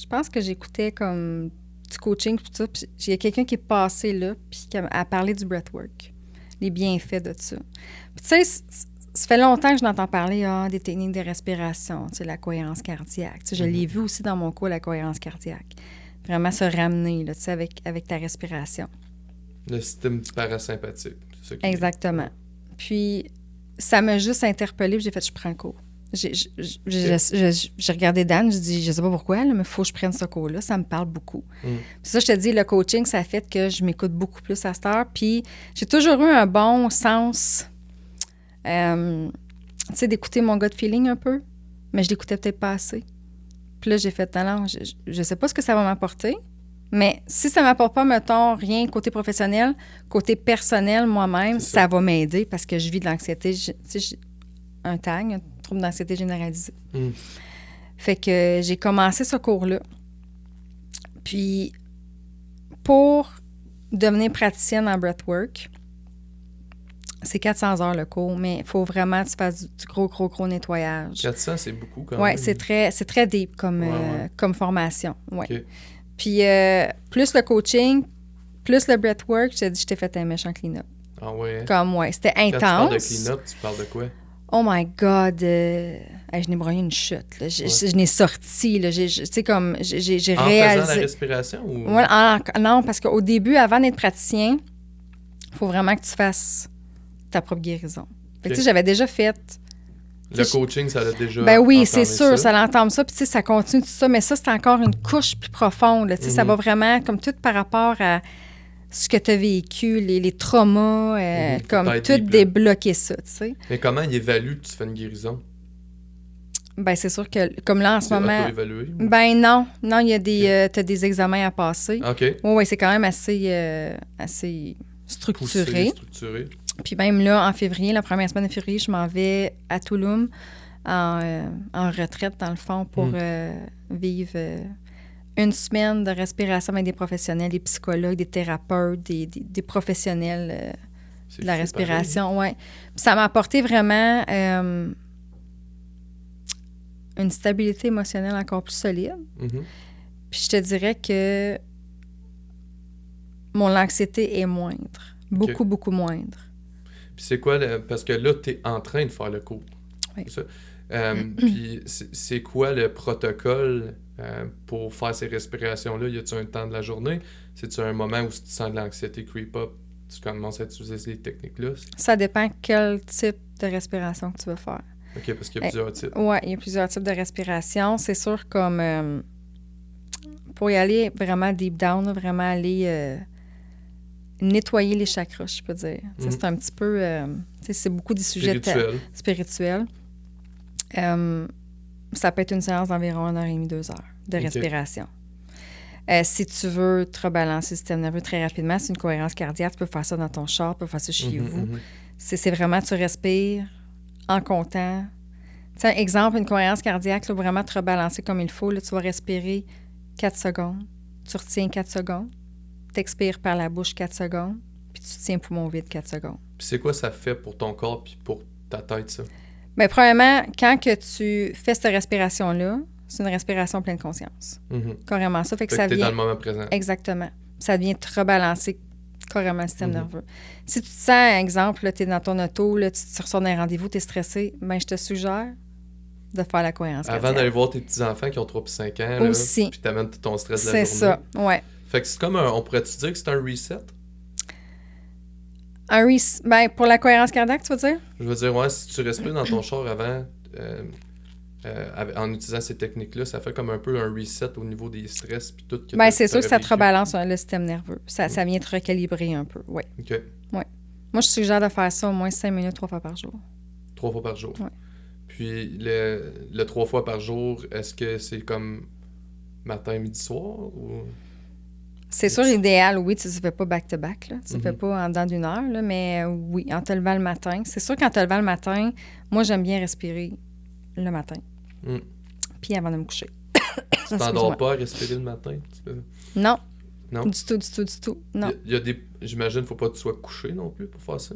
pense que j'écoutais comme du coaching, tout ça. Puis il y a quelqu'un qui est passé là, puis qui a parlé du breathwork, les bienfaits de ça. Puis tu sais, ça fait longtemps que je n'entends parler des techniques de respiration, tu sais, la cohérence cardiaque. Tu sais, je l'ai vu aussi dans mon cours, la cohérence cardiaque. Vraiment se ramener là, tu sais, avec ta respiration. Le système du parasympathique. C'est ça qui... Exactement. Puis, ça m'a juste interpellée, puis j'ai fait, je prends le cours. J'ai regardé Dan, je dis, je sais pas pourquoi, là, mais il faut que je prenne ce cours-là, ça me parle beaucoup. Puis ça, je te dis, le coaching, ça a fait que je m'écoute beaucoup plus à cette heure. Puis, j'ai toujours eu un bon sens... tu sais, d'écouter mon gut feeling un peu, mais je l'écoutais peut-être pas assez. Puis là, j'ai fait, non, je sais pas ce que ça va m'apporter, mais si ça m'apporte pas, mettons, rien côté professionnel, côté personnel, moi-même, ça va m'aider parce que je vis de l'anxiété, tu sais, j'ai un TAG, un trouble d'anxiété généralisée. Fait que j'ai commencé ce cours-là. Puis, pour devenir praticienne en breathwork, c'est 400 heures le cours, mais il faut vraiment que tu fasses du gros nettoyage. 400, c'est beaucoup quand même. Oui, c'est très deep comme formation. Ouais. Okay. Puis plus le coaching, plus le breathwork, je t'ai dit, je t'ai fait un méchant clean-up. Ah ouais? Comme, c'était intense. Quand tu parles de clean-up, tu parles de quoi? Oh my God! Je n'ai broyé une chute. Là. Je n'ai sorti. Tu sais, comme, j'ai réalisé... En faisant la respiration? Ou... Ouais, non, parce qu'au début, avant d'être praticien, il faut vraiment que tu fasses ta propre guérison. Fait que, tu sais, j'avais déjà fait... Le coaching, ça l'a déjà... Ben oui, c'est sûr, ça l'entame ça. Puis, tu sais, ça continue tout ça. Mais ça, c'est encore une couche plus profonde. Tu sais, ça va vraiment, comme tout par rapport à ce que tu as vécu, les traumas, comme tout débloquer ça, tu sais. Mais comment il évalue que tu fais une guérison? Ben c'est sûr que, comme là, en ce moment... C'est auto-évalué? Ben non, il y a des... t'as des examens à passer. OK. Oui, c'est quand même assez structuré. Structuré. Puis même là, en février, la première semaine de février, je m'en vais à Tulum en retraite, dans le fond, pour vivre une semaine de respiration avec des professionnels, des psychologues, des thérapeutes, des professionnels de la respiration. Ouais. Puis ça m'a apporté vraiment une stabilité émotionnelle encore plus solide. Puis je te dirais que mon anxiété est moindre. Beaucoup moindre. Puis c'est quoi, parce que là, tu es en train de faire le cours. Oui. C'est ça. Puis c'est quoi le protocole pour faire ces respirations-là? Y a-t-il un temps de la journée? C'est-tu un moment où si tu sens de l'anxiété creep up, tu commences à utiliser ces techniques-là? Ça dépend quel type de respiration que tu veux faire. OK, parce qu'il y a plusieurs types. Oui, il y a plusieurs types de respiration. C'est sûr, comme pour y aller vraiment deep down, là, vraiment aller nettoyer les chakras, je peux dire. C'est un petit peu... c'est beaucoup des sujets spirituels. Ça peut être une séance d'environ 1h30, 2 heures de respiration. Si tu veux te rebalancer le système nerveux très rapidement, c'est une cohérence cardiaque, tu peux faire ça dans ton char, tu peux faire ça chez vous. C'est vraiment, tu respires en comptant. Tiens, exemple, une cohérence cardiaque, là, vraiment te rebalancer comme il faut. Là, tu vas respirer 4 secondes, tu retiens 4 secondes, tu expires par la bouche 4 secondes, puis tu tiens poumon vide 4 secondes. Puis c'est quoi ça fait pour ton corps puis pour ta tête, ça? Bien, premièrement, quand que tu fais cette respiration-là, c'est une respiration pleine conscience. Carrément ça. Fait que ça t'es vient... dans le moment présent. Exactement. Ça vient te rebalancer carrément le système nerveux. Si tu te sens, exemple, tu es dans ton auto, là, tu ressors d'un rendez-vous, tu es stressé, bien, je te suggère de faire la cohérence cardiaque. Avant d'aller voir tes petits-enfants qui ont 3 puis 5 ans, là, puis t'amènes tout ton stress de la journée. C'est ça, ouais. Fait que c'est comme on pourrait-tu dire que c'est un reset? Ben, pour la cohérence cardiaque, tu veux dire? Je veux dire, ouais, si tu respires dans ton char avant, en utilisant ces techniques-là, ça fait comme un peu un reset au niveau des stress puis tout. Bien, c'est sûr que ça te rebalance le système nerveux. Ça vient te recalibrer un peu, oui. OK. Ouais. Moi, je suggère de faire ça au moins 5 minutes, 3 fois par jour. 3 fois par jour? Oui. Puis le 3 fois par jour, est-ce que c'est comme matin, midi, soir ou... C'est sûr, l'idéal, oui, tu ne fais pas back-to-back, là. Tu ne fais pas en dedans d'une heure, là, mais oui, en te levant le matin. C'est sûr qu'en te levant le matin, moi, j'aime bien respirer le matin. Puis avant de me coucher. Tu t'endors pas à respirer le matin? Non. Non? Du tout. Non. Il y a des... J'imagine qu'il ne faut pas que tu sois couché non plus pour faire ça?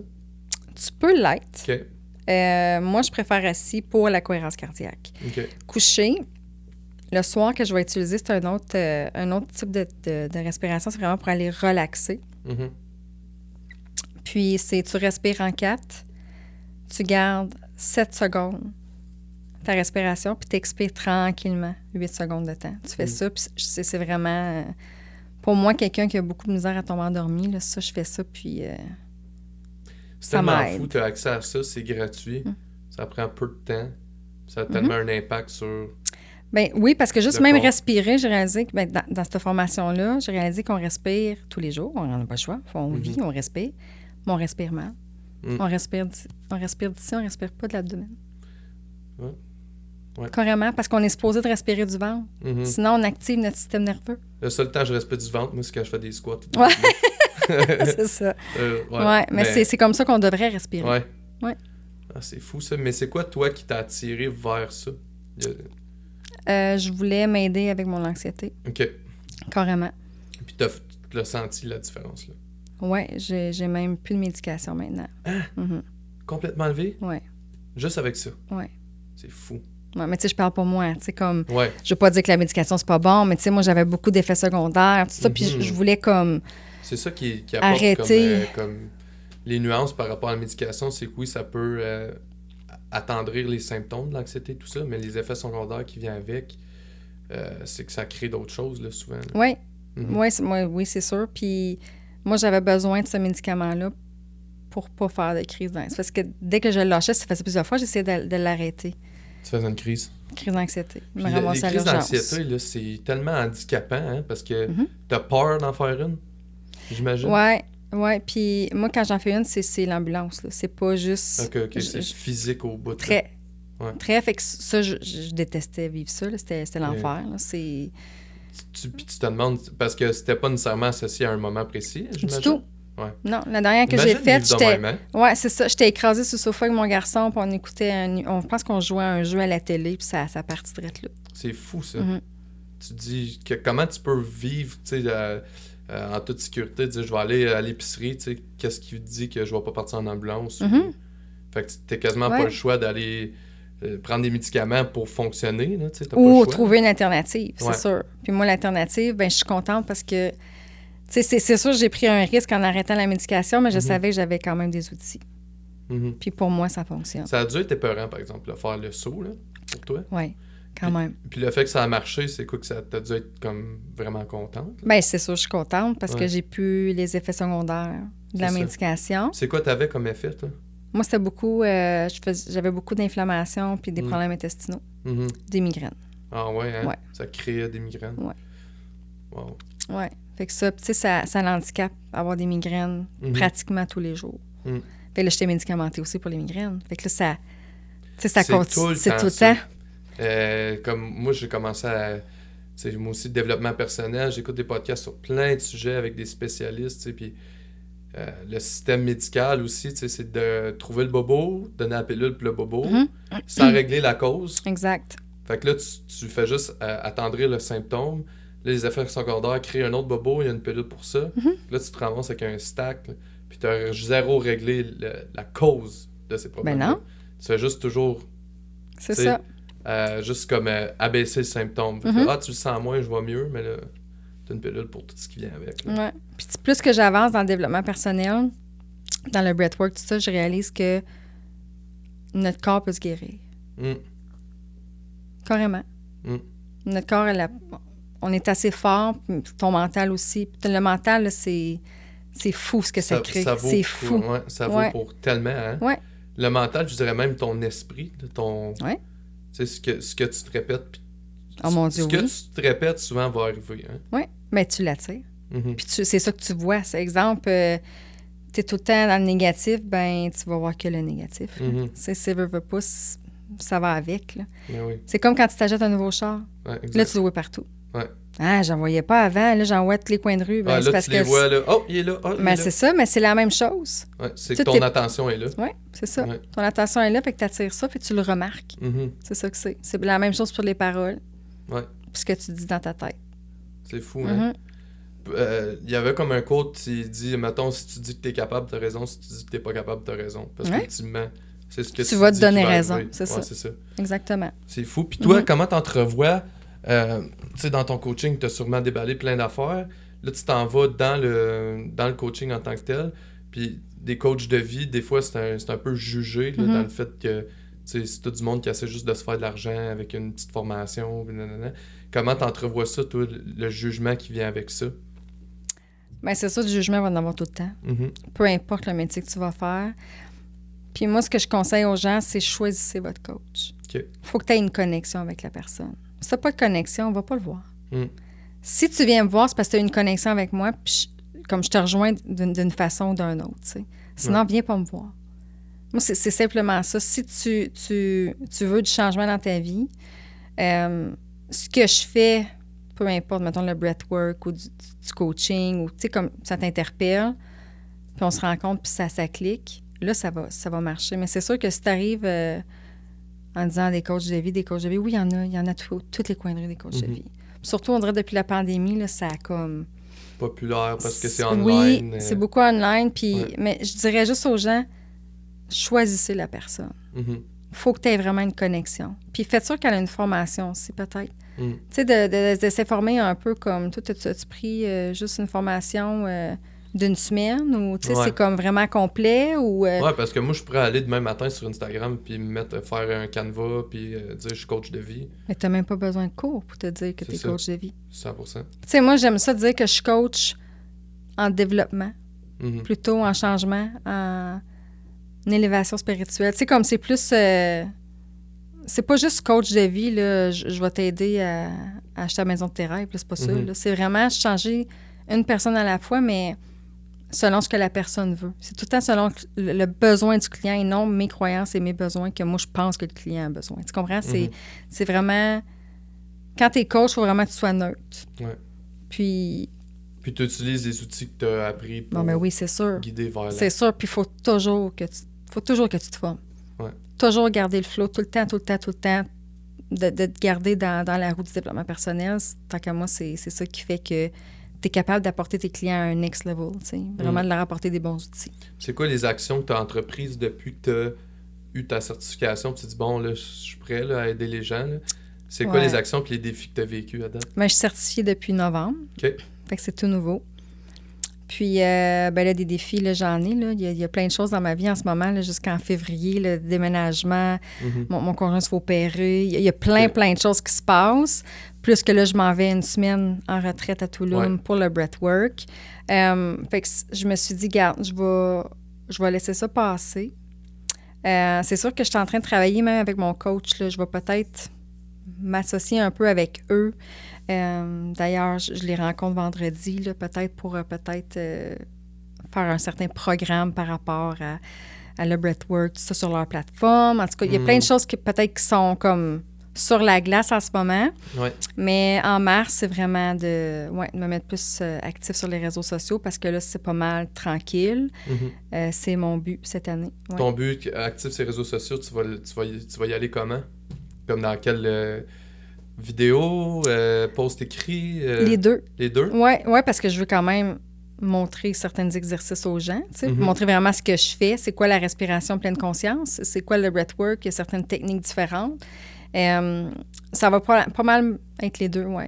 Tu peux l'être. OK. Moi, je préfère assis pour la cohérence cardiaque. OK. Couché, le soir que je vais utiliser, c'est un autre type de respiration. C'est vraiment pour aller relaxer. Puis, tu respires en 4. Tu gardes 7 secondes ta respiration, puis tu expires tranquillement 8 secondes de temps. Tu fais ça, puis c'est vraiment... pour moi, quelqu'un qui a beaucoup de misère à tomber endormi, là, ça, je fais ça, puis c'est ça tellement m'aide. fou, tu as accès à ça, c'est gratuit. Ça prend peu de temps. Ça a tellement un impact sur... Bien, oui, parce que juste le même corps. respirer, j'ai réalisé que dans cette formation-là, j'ai réalisé qu'on respire tous les jours. On n'en a pas le choix. On vit, on respire. Mais on respire mal. On respire d'ici, on respire pas de l'abdomen. Ouais. Carrément, parce qu'on est supposé de respirer du ventre. Sinon, on active notre système nerveux. Le seul temps que je respire du ventre, moi, c'est quand je fais des squats. Ouais. C'est ça. Mais c'est comme ça qu'on devrait respirer. Ouais. Ah, c'est fou, ça. Mais c'est quoi, toi, qui t'a attiré vers ça? Je voulais m'aider avec mon anxiété. OK. Carrément. Puis tu l'as senti, la différence, là? Oui, j'ai même plus de médication maintenant. Hein? Complètement levé? Oui. Juste avec ça? Oui. C'est fou. Ouais, mais tu sais, je parle pour moi. Tu sais, comme... Ouais. Je veux pas dire que la médication, c'est pas bon, mais tu sais, moi, j'avais beaucoup d'effets secondaires, tout ça, puis je voulais comme... C'est ça qui apporte arrêter. Comme les nuances par rapport à la médication, c'est que oui, ça peut attendrir les symptômes de l'anxiété, tout ça, mais les effets secondaires qui viennent avec, c'est que ça crée d'autres choses, là, souvent. Oui. Oui, c'est sûr. Puis moi, j'avais besoin de ce médicament-là pour pas faire de crise d'anxiété. Parce que dès que je le lâchais, ça faisait plusieurs fois, j'essayais de l'arrêter. Tu faisais une crise? Crise d'anxiété. Les crises d'anxiété, là, c'est tellement handicapant, hein, parce que t'as peur d'en faire une, j'imagine. Oui. Puis moi, quand j'en fais une, c'est l'ambulance. Là. C'est pas juste... OK, c'est physique au bout. Très. Ouais. Très. Fait que ça, je détestais vivre ça. Là. C'était l'enfer. Là. C'est... Puis tu te demandes, parce que c'était pas nécessairement associé à un moment précis, j'imagine? Du tout. Ouais. Non, la dernière que j'ai faite, ouais, c'est ça. J'étais écrasée sur le sofa avec mon garçon, puis on écoutait on pense qu'on jouait à un jeu à la télé, puis ça partit direct là. C'est fou, ça. Tu te dis, comment tu peux vivre, tu sais, en toute sécurité, dire, je vais aller à l'épicerie, tu sais, qu'est-ce qui dit que je vais pas partir en ambulance? Fait que t'as quasiment pas le choix d'aller prendre des médicaments pour fonctionner, là, tu sais, ou trouver une alternative, c'est sûr. Puis moi, l'alternative, ben je suis contente parce que c'est sûr, j'ai pris un risque en arrêtant la médication, mais je savais que j'avais quand même des outils. Puis pour moi, ça fonctionne. Ça a dû être épeurant, par exemple, de faire le saut, là, pour toi. Oui. quand même. Puis le fait que ça a marché, c'est quoi que ça t'a dû être comme vraiment contente? Bien, c'est sûr, je suis contente parce que j'ai plus les effets secondaires de la médication. C'est quoi t'avais comme effet, toi? Moi, c'était beaucoup... j'avais beaucoup d'inflammation puis des problèmes intestinaux, des migraines. Ah ouais, hein? Ouais. Ça créait des migraines? Ouais. Wow. Ouais. Fait que ça, tu sais, ça l'handicape, avoir des migraines pratiquement tous les jours. Fait que là, j'étais médicamentée aussi pour les migraines. Fait que là, ça... Tu sais, ça continue. C'est tout le temps. Comme moi, j'ai commencé à... Tu sais, moi aussi, le développement personnel, j'écoute des podcasts sur plein de sujets avec des spécialistes, tu sais, puis le système médical aussi, tu sais, c'est de trouver le bobo, donner la pilule pour le bobo, sans régler la cause. Exact. Fait que là, tu fais juste attendrir le symptôme. Là, les effets secondaires créent un autre bobo, il y a une pilule pour ça. Là, tu te ramasses avec un stack, là, puis tu as zéro réglé la cause de ces problèmes. Ben non. Tu fais juste toujours... C'est ça. Juste comme abaisser le symptôme. Fait que, tu le sens moins, je vois mieux, mais là, t'as une pilule pour tout ce qui vient avec. Là. Ouais. Puis plus que j'avance dans le développement personnel, dans le breathwork, tout ça, je réalise que notre corps peut se guérir. Carrément. Notre corps, on est assez fort, ton mental aussi. Le mental, là, c'est fou ce que ça crée. C'est fou. Ouais, ça vaut pour tellement. Hein? Ouais. Le mental, je dirais même ton esprit, ton... Ouais. Tu sais, ce que tu te répètes. Oh mon Dieu, ce que tu te répètes souvent va arriver. Hein? Oui, mais tu l'attires. Puis c'est ça que tu vois. C'est exemple, tu es tout le temps dans le négatif, ben tu vas voir que le négatif. Si veut pas, ça va avec. Là. Oui. C'est comme quand tu t'achètes un nouveau char. Ouais, là, tu le vois partout. Ouais. Ah, j'en voyais pas avant. Là, j'en vois tous les coins de rue. Ben, là, parce tu les vois, là. Oh, il est là. Oh, mais c'est ça, mais c'est la même chose. Ouais, c'est que ton attention est là. Oui, c'est ça. Ouais. Ton attention est là, puis que tu attires ça, puis tu le remarques. C'est ça que c'est. C'est la même chose pour les paroles. Ouais. Puis ce que tu dis dans ta tête. C'est fou, hein? Il y avait comme un quote qui dit, mettons, si tu dis que t'es capable, t'as raison. Si tu dis que t'es pas capable, t'as raison. Parce que ultimement, c'est ce que tu vas te dis donner qui va raison. arriver. C'est ça. Exactement. C'est fou. Puis toi, comment t'entrevois... tu sais, dans ton coaching, tu as sûrement déballé plein d'affaires. Là, tu t'en vas dans le coaching en tant que tel. Puis des coachs de vie, des fois, c'est un peu jugé là, dans le fait que c'est tout du monde qui essaie juste de se faire de l'argent avec une petite formation. Blablabla. Comment t'entrevois ça, toi, le jugement qui vient avec ça? Bien, c'est ça, le jugement va en avoir tout le temps. Peu importe le métier que tu vas faire. Puis moi, ce que je conseille aux gens, c'est choisissez votre coach. Il faut que tu aies une connexion avec la personne. Si tu n'as pas de connexion, on ne va pas le voir. Si tu viens me voir, c'est parce que tu as une connexion avec moi, puis comme je te rejoins d'une façon ou d'une autre. T'sais. Sinon, viens pas me voir. Moi, c'est simplement ça. Si tu veux du changement dans ta vie, ce que je fais, peu importe, mettons le breathwork ou du coaching, ou tu sais, comme ça t'interpelle, puis on se rencontre, puis ça clique, là, ça va marcher. Mais c'est sûr que si tu arrives en disant des coachs de vie, oui, il y en a tous les coins de rue des coachs de vie. Puis surtout, on dirait depuis la pandémie, là, ça a comme... populaire parce que c'est online. Oui, c'est beaucoup online, puis mais je dirais juste aux gens, choisissez la personne. Faut que tu aies vraiment une connexion. Puis faites sûr qu'elle a une formation aussi, peut-être. Tu sais, de s'informer un peu comme... Toi, as-tu pris juste une formation d'une semaine ou, tu sais, c'est comme vraiment complet ou... Ouais, parce que moi, je pourrais aller demain matin sur Instagram puis faire un Canva puis dire je suis coach de vie. Mais t'as même pas besoin de cours pour te dire que t'es coach de vie. 100%. Tu sais, moi, j'aime ça dire que je suis coach en développement, plutôt en changement, en élévation spirituelle. Tu sais, comme c'est plus... c'est pas juste coach de vie, là, je vais t'aider à acheter la maison de tes rêves, là, c'est pas ça. Là. C'est vraiment changer une personne à la fois, mais selon ce que la personne veut. C'est tout le temps selon le besoin du client et non mes croyances et mes besoins que moi, je pense que le client a besoin. Tu comprends? C'est vraiment... Quand t'es coach, il faut vraiment que tu sois neutre. Ouais. Puis tu utilises les outils que tu as appris pour oui, c'est sûr. Guider vers là. C'est sûr, puis il faut toujours que tu te formes. Ouais. Toujours garder le flow, tout le temps, de te garder dans la roue du développement personnel. Tant qu'à moi, c'est ça qui fait que tu es capable d'apporter tes clients à un next level, tu sais, vraiment de leur apporter des bons outils. C'est quoi les actions que tu as entreprises depuis que tu as eu ta certification? Tu te dis, bon, là, je suis prêt là, à aider les gens. Là. C'est quoi les actions et les défis que tu as vécus à date? Bien, je suis certifiée depuis novembre. OK. Fait que c'est tout nouveau. Puis, ben là, des défis, là, j'en ai. Là. Il y a plein de choses dans ma vie en ce moment, là, jusqu'en février, le déménagement, mon conjoint se fait opérer. Il y a plein de choses qui se passent. Plus que là, je m'en vais une semaine en retraite à Tulum pour le breathwork. Fait que je me suis dit, garde, je vais laisser ça passer. C'est sûr que je suis en train de travailler même avec mon coach. Là. Je vais peut-être m'associer un peu avec eux. D'ailleurs, je les rencontre vendredi, là, peut-être pour faire un certain programme par rapport à le breathwork, tout ça sur leur plateforme. En tout cas, il y a plein de choses qui peut-être qui sont comme sur la glace en ce moment. Ouais. Mais en mars, c'est vraiment de me mettre plus actif sur les réseaux sociaux parce que là, c'est pas mal tranquille. C'est mon but cette année. Ouais. Ton but, actif sur les réseaux sociaux, tu vas y aller comment? Comme dans quelle vidéo, post écrit? Les deux. Les deux? Oui, parce que je veux quand même montrer certains exercices aux gens, montrer vraiment ce que je fais, c'est quoi la respiration pleine conscience, c'est quoi le breathwork, il y a certaines techniques différentes. Ça va pas mal être les deux, oui.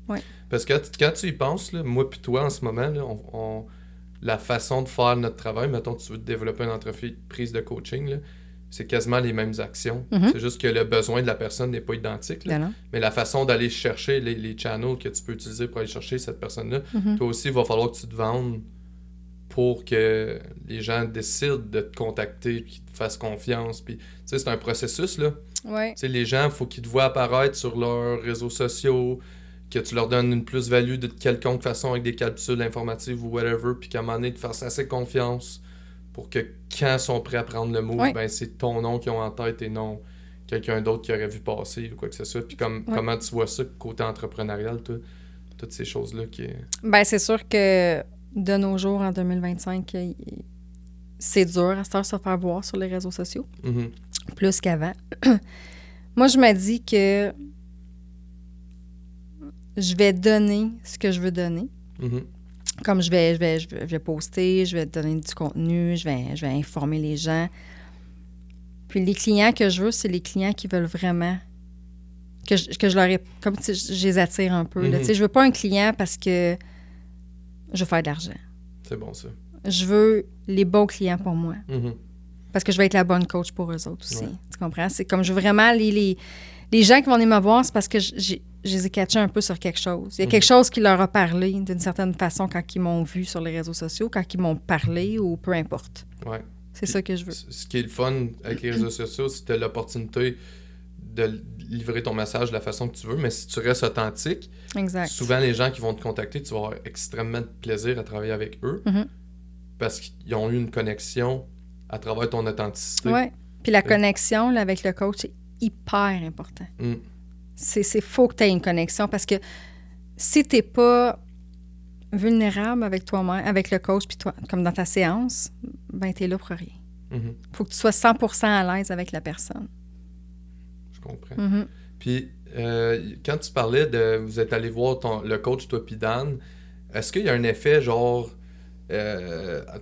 Ouais. Parce que quand tu y penses, là, moi puis toi en ce moment, là, la façon de faire notre travail, mettons tu veux développer une entreprise de coaching, là, c'est quasiment les mêmes actions. C'est juste que le besoin de la personne n'est pas identique. Là. Mais la façon d'aller chercher les channels que tu peux utiliser pour aller chercher cette personne-là, toi aussi, il va falloir que tu te vendes pour que les gens décident de te contacter, qu'ils te fassent confiance. Puis, c'est un processus, là. Ouais. Les gens, il faut qu'ils te voient apparaître sur leurs réseaux sociaux, que tu leur donnes une plus-value de quelconque façon avec des capsules informatives ou whatever, puis qu'à un moment donné, te fasses assez confiance pour que quand ils sont prêts à prendre le move, ben c'est ton nom qu'ils ont en tête et non quelqu'un d'autre qui aurait vu passer ou quoi que ce soit. Puis comment tu vois ça côté entrepreneurial, toi, toutes ces choses-là qui... Ben c'est sûr que de nos jours, en 2025, c'est dur à se faire voir sur les réseaux sociaux, plus qu'avant. Moi, je me dis que je vais donner ce que je veux donner. Comme je vais poster, je vais donner du contenu, je vais informer les gens. Puis les clients que je veux, c'est les clients qui veulent vraiment que je leur ai... Comme je les attire un peu. Là. Je veux pas un client parce que je veux faire de l'argent. C'est bon, ça. Je veux les bons clients pour moi. Parce que je vais être la bonne coach pour eux autres aussi. Ouais. Tu comprends? C'est comme je veux vraiment... Les gens qui vont venir me voir, c'est parce que je les ai catchés un peu sur quelque chose. Il y a quelque chose qui leur a parlé d'une certaine façon quand ils m'ont vu sur les réseaux sociaux, quand ils m'ont parlé ou peu importe. Ouais. C'est ça que je veux. Ce qui est le fun avec les réseaux sociaux, c'est que tu as l'opportunité de livrer ton message de la façon que tu veux, mais si tu restes authentique, souvent les gens qui vont te contacter, tu vas avoir extrêmement de plaisir à travailler avec eux parce qu'ils ont eu une connexion à travers ton authenticité. Oui. Puis la connexion là, avec le coach, c'est hyper important. C'est faut que tu aies une connexion parce que si tu n'es pas vulnérable avec toi-même, avec le coach, puis toi, comme dans ta séance, ben tu es là pour rien. Faut que tu sois 100% à l'aise avec la personne. Je comprends. Puis, quand tu parlais de... Vous êtes allé voir le coach, toi puis Dan, est-ce qu'il y a un effet genre... tu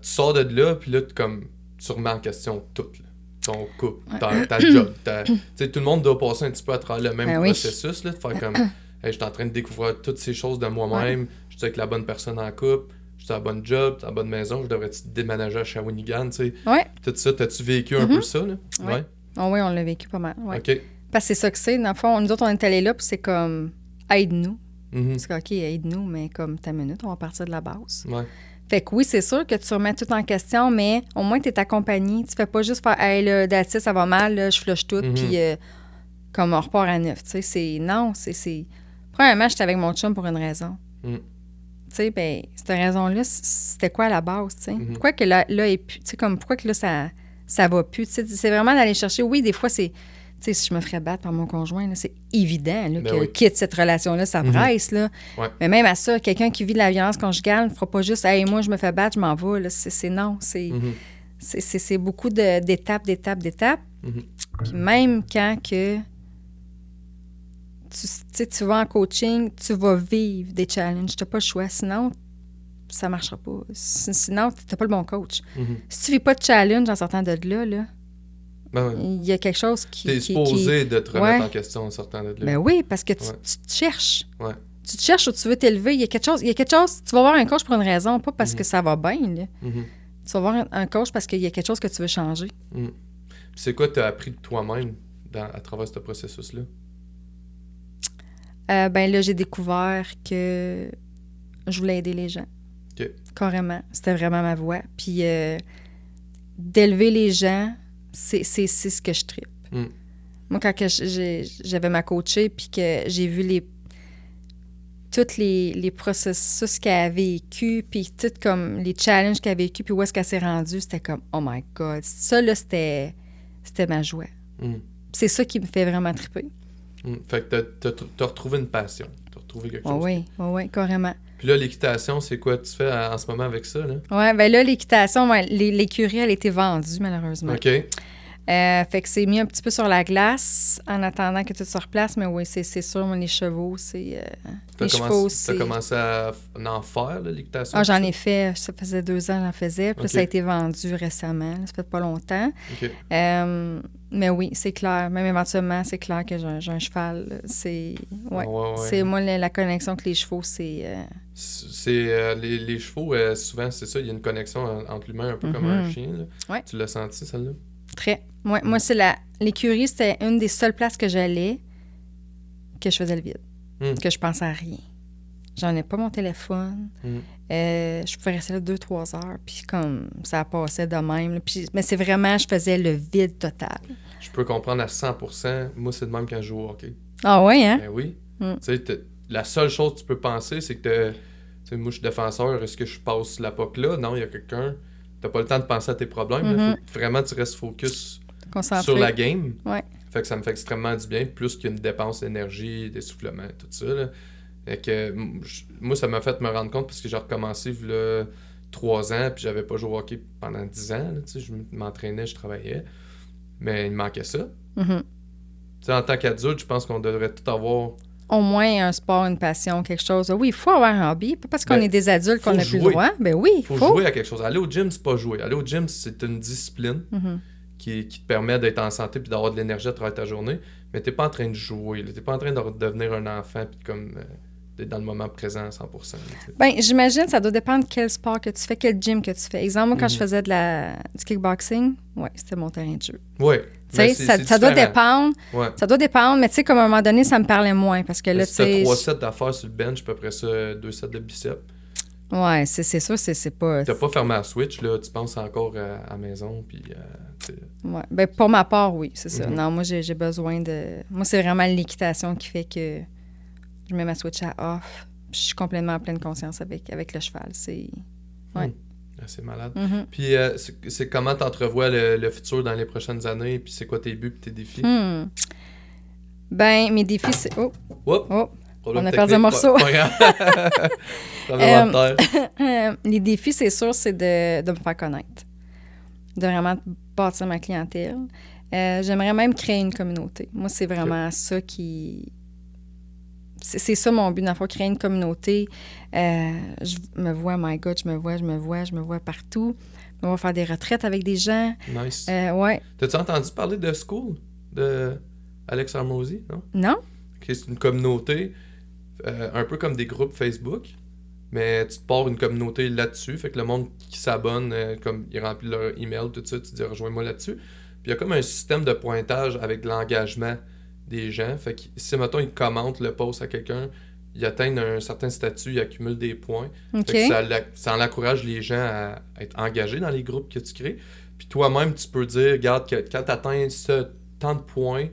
sors de là, puis là, tu remets en question tout, là. Ton couple, ta job. Tout le monde doit passer un petit peu à travers le même processus, là, de faire comme, hey, je suis en train de découvrir toutes ces choses de moi-même, je suis avec la bonne personne en couple, je suis à la bonne job, à la bonne maison, je devrais déménager à Shawinigan, tu sais. Tout ça, t'as-tu vécu un peu ça, là? Oui, on l'a vécu pas mal, OK. Parce que c'est ça que c'est, dans le fond, nous autres, on est allés là, puis c'est comme, aide-nous. C'est comme, OK, aide-nous, mais comme, ta minute, on va partir de la base. Fait que oui, c'est sûr que tu remets tout en question, mais au moins, tu es accompagné. Tu fais pas juste faire « Hey, là, that's it, ça va mal, là, je flush tout, puis comme on repart à neuf. » Tu sais, non, c'est... Premièrement, j'étais avec mon chum pour une raison. Tu sais, ben cette raison-là, c'était quoi à la base, tu sais? Pourquoi que là est plus... Tu sais, comme, pourquoi que là, ça va plus? Tu sais, c'est vraiment d'aller chercher... Oui, des fois, c'est... Tu sais, si je me ferais battre par mon conjoint, là, c'est évident là, que quitte cette relation-là, ça presse. Là. Mais même à ça, quelqu'un qui vit de la violence conjugale ne fera pas juste « Hey, moi, je me fais battre, je m'en vais. » Là. C'est non. C'est beaucoup d'étapes. Puis même quand que tu vas en coaching, tu vas vivre des challenges. Tu n'as pas le choix. Sinon, ça ne marchera pas. Sinon, tu n'as pas le bon coach. Si tu ne vis pas de challenge en sortant de là, il y a quelque chose qui... T'es supposé de te remettre en question en sortant de là. Ben oui, parce que tu te cherches. tu te cherches où tu veux t'élever, il y a quelque chose, tu vas voir un coach pour une raison, pas parce que ça va bien, là. Tu vas voir un coach parce qu'il y a quelque chose que tu veux changer. Puis c'est quoi tu as appris de toi-même à travers ce processus-là? Ben là, j'ai découvert que je voulais aider les gens. OK. Carrément. C'était vraiment ma voie. Puis d'élever les gens, c'est ce que je tripe. Moi, quand j'avais ma coachée, puis que j'ai vu tous les processus qu'elle a vécu, puis tout comme les challenges qu'elle a vécu, puis où est-ce qu'elle s'est rendue, c'était comme, oh my God. Ça, là, c'était ma joie. C'est ça qui me fait vraiment triper. Fait que t'as retrouvé une passion. T'as retrouvé quelque chose. Oui, carrément. Puis là, l'équitation, c'est quoi tu fais en ce moment avec ça, là? Oui, bien là, l'équitation, l'écurie, elle a été vendue, malheureusement. OK. Fait que c'est mis un petit peu sur la glace en attendant que tout se replace, mais oui, c'est sûr, moi, les chevaux, c'est... les chevaux aussi. T'as commencé à en faire, là, l'équitation? Ah, j'en ai fait, ça faisait 2 ans, j'en faisais, puis ça a été vendu récemment, ça fait pas longtemps. OK. Mais oui, c'est clair, même éventuellement, c'est clair que j'ai un cheval, c'est... Ouais. C'est moi, la connexion avec les chevaux, c'est... les chevaux, souvent, c'est ça, il y a une connexion entre l'humain, un peu comme un chien, là. Ouais. Tu l'as senti, celle-là? Très. Moi, c'est l'écurie, c'était une des seules places que j'allais que je faisais le vide, que je pensais à rien. J'en ai pas mon téléphone. Je pouvais rester là 2-3 heures, puis comme ça passait de même. Là, mais c'est vraiment, je faisais le vide total. Je peux comprendre à 100%. Moi, c'est de même quand je joue au hockey. Ah oui, hein? Ben oui. Tu sais, la seule chose que tu peux penser, c'est que moi, je suis défenseur. Est-ce que je passe la POC là? Non, il y a quelqu'un... T'as pas le temps de penser à tes problèmes. Faut que vraiment tu restes focus sur la game. Ouais. Fait que ça me fait extrêmement du bien, plus qu'une dépense d'énergie, d'essoufflement, tout ça. Là. Fait que, moi, ça m'a fait me rendre compte parce que j'ai recommencé il y a 3 ans, puis j'avais pas joué au hockey pendant 10 ans. Là, je m'entraînais, je travaillais. Mais il me manquait ça. En tant qu'adulte, je pense qu'on devrait tout avoir... Au moins un sport, une passion, quelque chose. Oui, il faut avoir un hobby. Pas parce qu'on est des adultes qu'on n'a plus le droit. Ben oui, faut jouer à quelque chose. Aller au gym, c'est pas jouer. Aller au gym, c'est une discipline qui te permet d'être en santé puis d'avoir de l'énergie à travers ta journée. Mais t'es pas en train de jouer. T'es pas en train de devenir un enfant puis comme d'être dans le moment présent à 100%. Ben, j'imagine ça doit dépendre quel sport que tu fais, quel gym que tu fais. Exemple, moi, quand je faisais du kickboxing, c'était mon terrain de jeu. Oui. Ça doit dépendre. Ouais. Ça doit dépendre, mais tu sais, comme à un moment donné, ça me parlait moins. Parce que là, tu sais. 3 sets d'affaires sur le bench, puis après ça, 2 sets de biceps. Ouais, c'est sûr, c'est pas. T'as pas fermé la switch, là. Tu penses encore à la maison, puis. Ouais. Ben, pour ma part, oui, c'est ça. Non, moi, j'ai besoin de. Moi, c'est vraiment l'équitation qui fait que je mets ma switch à off. Puis je suis complètement en pleine conscience avec le cheval. C'est. Ouais. C'est malade. Puis c'est comment tu entrevois le futur dans les prochaines années? Puis c'est quoi tes buts et tes défis? Ben, mes défis, c'est... Oh! On a perdu un morceau. Les défis, c'est sûr, c'est de me faire connaître. De vraiment bâtir ma clientèle. J'aimerais même créer une communauté. Moi, c'est vraiment ça qui... C'est ça mon but, dans le fond, créer une communauté. Je me vois, my God, je me vois partout. On va faire des retraites avec des gens. Nice. Ouais. T'as-tu entendu parler de School, de Alex Hormozy, non? Non. C'est une communauté, un peu comme des groupes Facebook, mais tu te pars une communauté là-dessus, fait que le monde qui s'abonne, comme ils remplissent leur email, tout ça, tu dis « rejoins-moi là-dessus ». Puis il y a comme un système de pointage avec de l'engagement des gens. Fait que si, mettons, ils commentent le post à quelqu'un, ils atteignent un certain statut, ils accumulent des points. Okay. Fait que ça encourage les gens à être engagés dans les groupes que tu crées. Puis toi-même, tu peux dire, regarde, que quand tu atteins ce tant de points,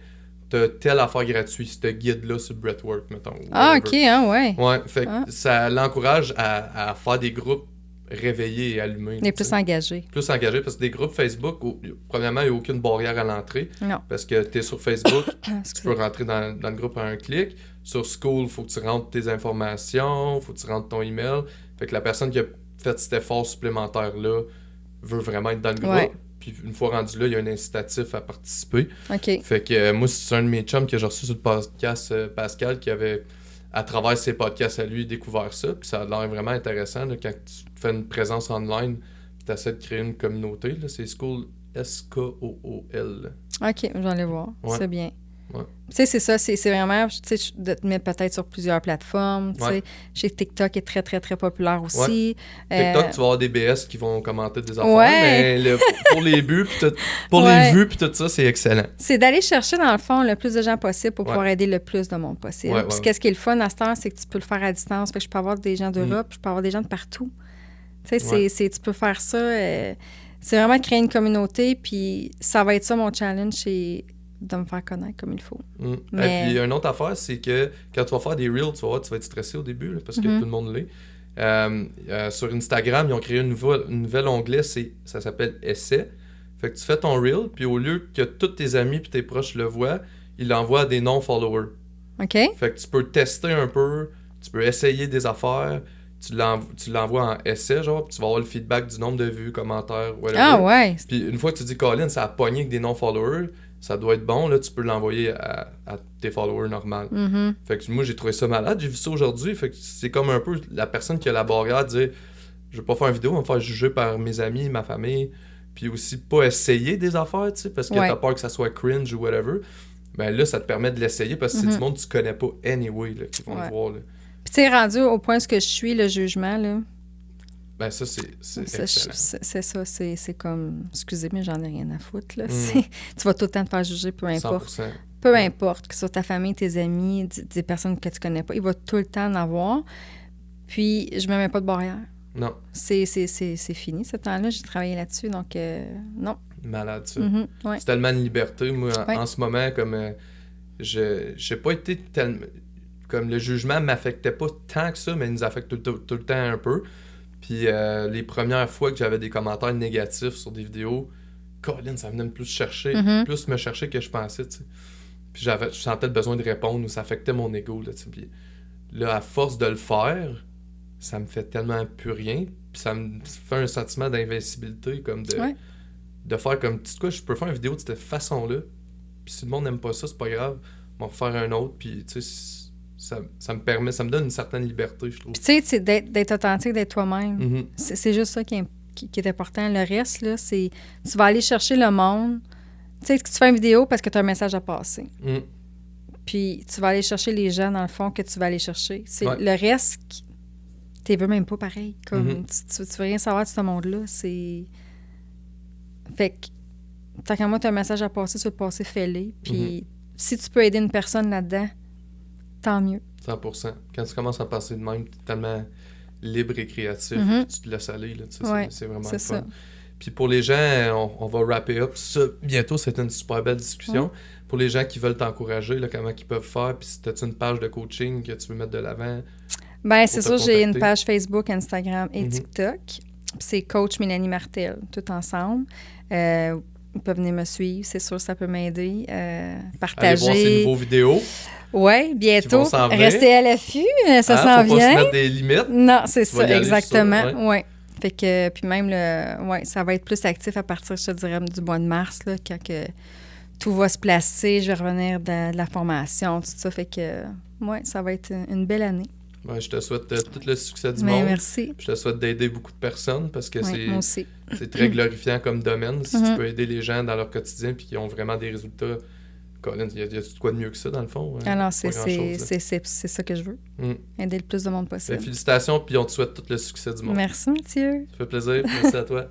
tu as telle affaire gratuite, ce guide-là sur Breathwork, mettons. Ah, OK, hein, ouais. Ouais, fait que ça l'encourage à faire des groupes réveillés et allumés. Les plus engagés. Plus engagés, parce que des groupes Facebook, premièrement, il n'y a aucune barrière à l'entrée. Non. Parce que tu es sur Facebook, tu peux rentrer dans le groupe à un clic. Sur School, il faut que tu rentres tes informations, il faut que tu rentres ton email. Fait que la personne qui a fait cet effort supplémentaire-là veut vraiment être dans le groupe. Ouais. Puis une fois rendu là, il y a un incitatif à participer. OK. Fait que moi, c'est un de mes chums que j'ai reçu sur le podcast, Pascal, qui avait, à travers ses podcasts à lui, découvert ça. Puis ça a l'air vraiment intéressant là, quand tu fais une présence online puis tu essaies de créer une communauté. Là, c'est School, S-K-O-O-L. OK, j'en vais voir. Ouais. C'est bien. Ouais. Tu sais, c'est ça, c'est vraiment, tu sais, de te mettre peut-être sur plusieurs plateformes, tu sais. Chez TikTok est très, très, très populaire aussi. TikTok, tu vas avoir des BS qui vont commenter des affaires, mais pour les vues, puis tout ça, c'est excellent. C'est d'aller chercher, dans le fond, le plus de gens possible pour pouvoir aider le plus de monde possible. Puis qu'est-ce qui est le fun à cette heure, c'est que tu peux le faire à distance. Fait que je peux avoir des gens d'Europe, je peux avoir des gens de partout. Tu sais, tu peux faire ça. C'est vraiment de créer une communauté, puis ça va être ça mon challenge, c'est de me faire connaître comme il faut. Mais... Et puis, une autre affaire, c'est que quand tu vas faire des reels, tu vas être stressé au début, là, parce que tout le monde l'est. Sur Instagram, ils ont créé un nouvel onglet, ça s'appelle « Essai ». Fait que tu fais ton reel, puis au lieu que tous tes amis et tes proches le voient, ils l'envoient à des non-followers. OK. Fait que tu peux tester un peu, tu peux essayer des affaires, tu l'envoies en essai, genre, puis tu vas avoir le feedback du nombre de vues, commentaires, whatever. Ah ouais! Puis une fois que tu dis, Colin, ça a pogné avec des non-followers, ça doit être bon, là, tu peux l'envoyer à tes followers normaux. Fait que moi, j'ai trouvé ça malade, j'ai vu ça aujourd'hui, fait que c'est comme un peu la personne qui a la barrière de dire, je vais pas faire une vidéo, on va me faire juger par mes amis, ma famille, puis aussi pas essayer des affaires, tu sais, parce que t'as peur que ça soit cringe ou whatever. Ben là, ça te permet de l'essayer, parce que c'est du monde que tu connais pas anyway, là, qui vont le voir, là. Puis tu sais, rendu au point où je suis, le jugement, là... Ben ça, c'est excellent. C'est ça, c'est comme... Excusez, mais j'en ai rien à foutre, là. Tu vas tout le temps te faire juger, peu importe. 100%. Peu importe, que ce soit ta famille, tes amis, des personnes que tu connais pas, il va tout le temps en avoir. Puis, je me mets pas de barrière. Non. C'est fini, ce temps-là. J'ai travaillé là-dessus, donc non. Malade, ça. Ouais. C'est tellement de liberté. Moi, en ce moment, comme j'ai pas été tellement... Comme le jugement m'affectait pas tant que ça, mais il nous affecte tout le temps un peu. Puis les premières fois que j'avais des commentaires négatifs sur des vidéos, Colin, ça venait plus me chercher que je pensais, tu sais. Puis je sentais le besoin de répondre ou ça affectait mon ego, là, tu sais. Puis là, à force de le faire, ça me fait tellement plus rien. Puis ça me fait un sentiment d'invincibilité, comme de faire comme, tu sais quoi, je peux faire une vidéo de cette façon-là. Puis si le monde n'aime pas ça, c'est pas grave. On va refaire un autre, puis tu sais... Ça me donne une certaine liberté, je trouve. Puis tu sais, d'être authentique, d'être toi-même. C'est juste ça qui est important. Le reste, là, c'est... Tu vas aller chercher le monde. Tu sais, tu fais une vidéo parce que tu as un message à passer. Puis tu vas aller chercher les gens, dans le fond, que tu vas aller chercher. C'est le reste, tu veux même pas pareil. Comme tu veux rien savoir de ce monde-là. C'est... Fait que, tant qu'à moi, tu as un message à passer, tu veux le passer, fais-le. Puis si tu peux aider une personne là-dedans, tant mieux. 100%. Quand tu commences à penser de même, tu es tellement libre et créatif, tu te laisses aller. Là, c'est vraiment le fun. Puis pour les gens, on va wrapper up ça bientôt. C'était une super belle discussion. Pour les gens qui veulent t'encourager, là, comment ils peuvent faire, puis si tu as une page de coaching que tu veux mettre de l'avant? Bien, c'est sûr, j'ai une page Facebook, Instagram et TikTok. C'est Coach Mélanie Martel, tout ensemble. Ils peuvent venir me suivre, c'est sûr, ça peut m'aider. Partager. Allez voir ces nouveaux vidéos. Oui, bientôt. Restez à l'affût, ça s'en vient. Faut pas se mettre des limites. Non, c'est ça, exactement. Ouais. Fait que, puis même, ça va être plus actif à partir, je te dirais, du mois de mars, là, quand que tout va se placer, je vais revenir de la formation, tout ça. Fait que, ça va être une belle année. Ouais, je te souhaite tout le succès du monde. Merci. Je te souhaite d'aider beaucoup de personnes parce que c'est très glorifiant comme domaine. Si tu peux aider les gens dans leur quotidien puis qu'ils ont vraiment des résultats, Colin, il y a de quoi de mieux que ça dans le fond? Alors, c'est ça que je veux. Aider le plus de monde possible. Félicitations puis on te souhaite tout le succès du monde. Merci, Mathieu. Ça fait plaisir. Merci à toi.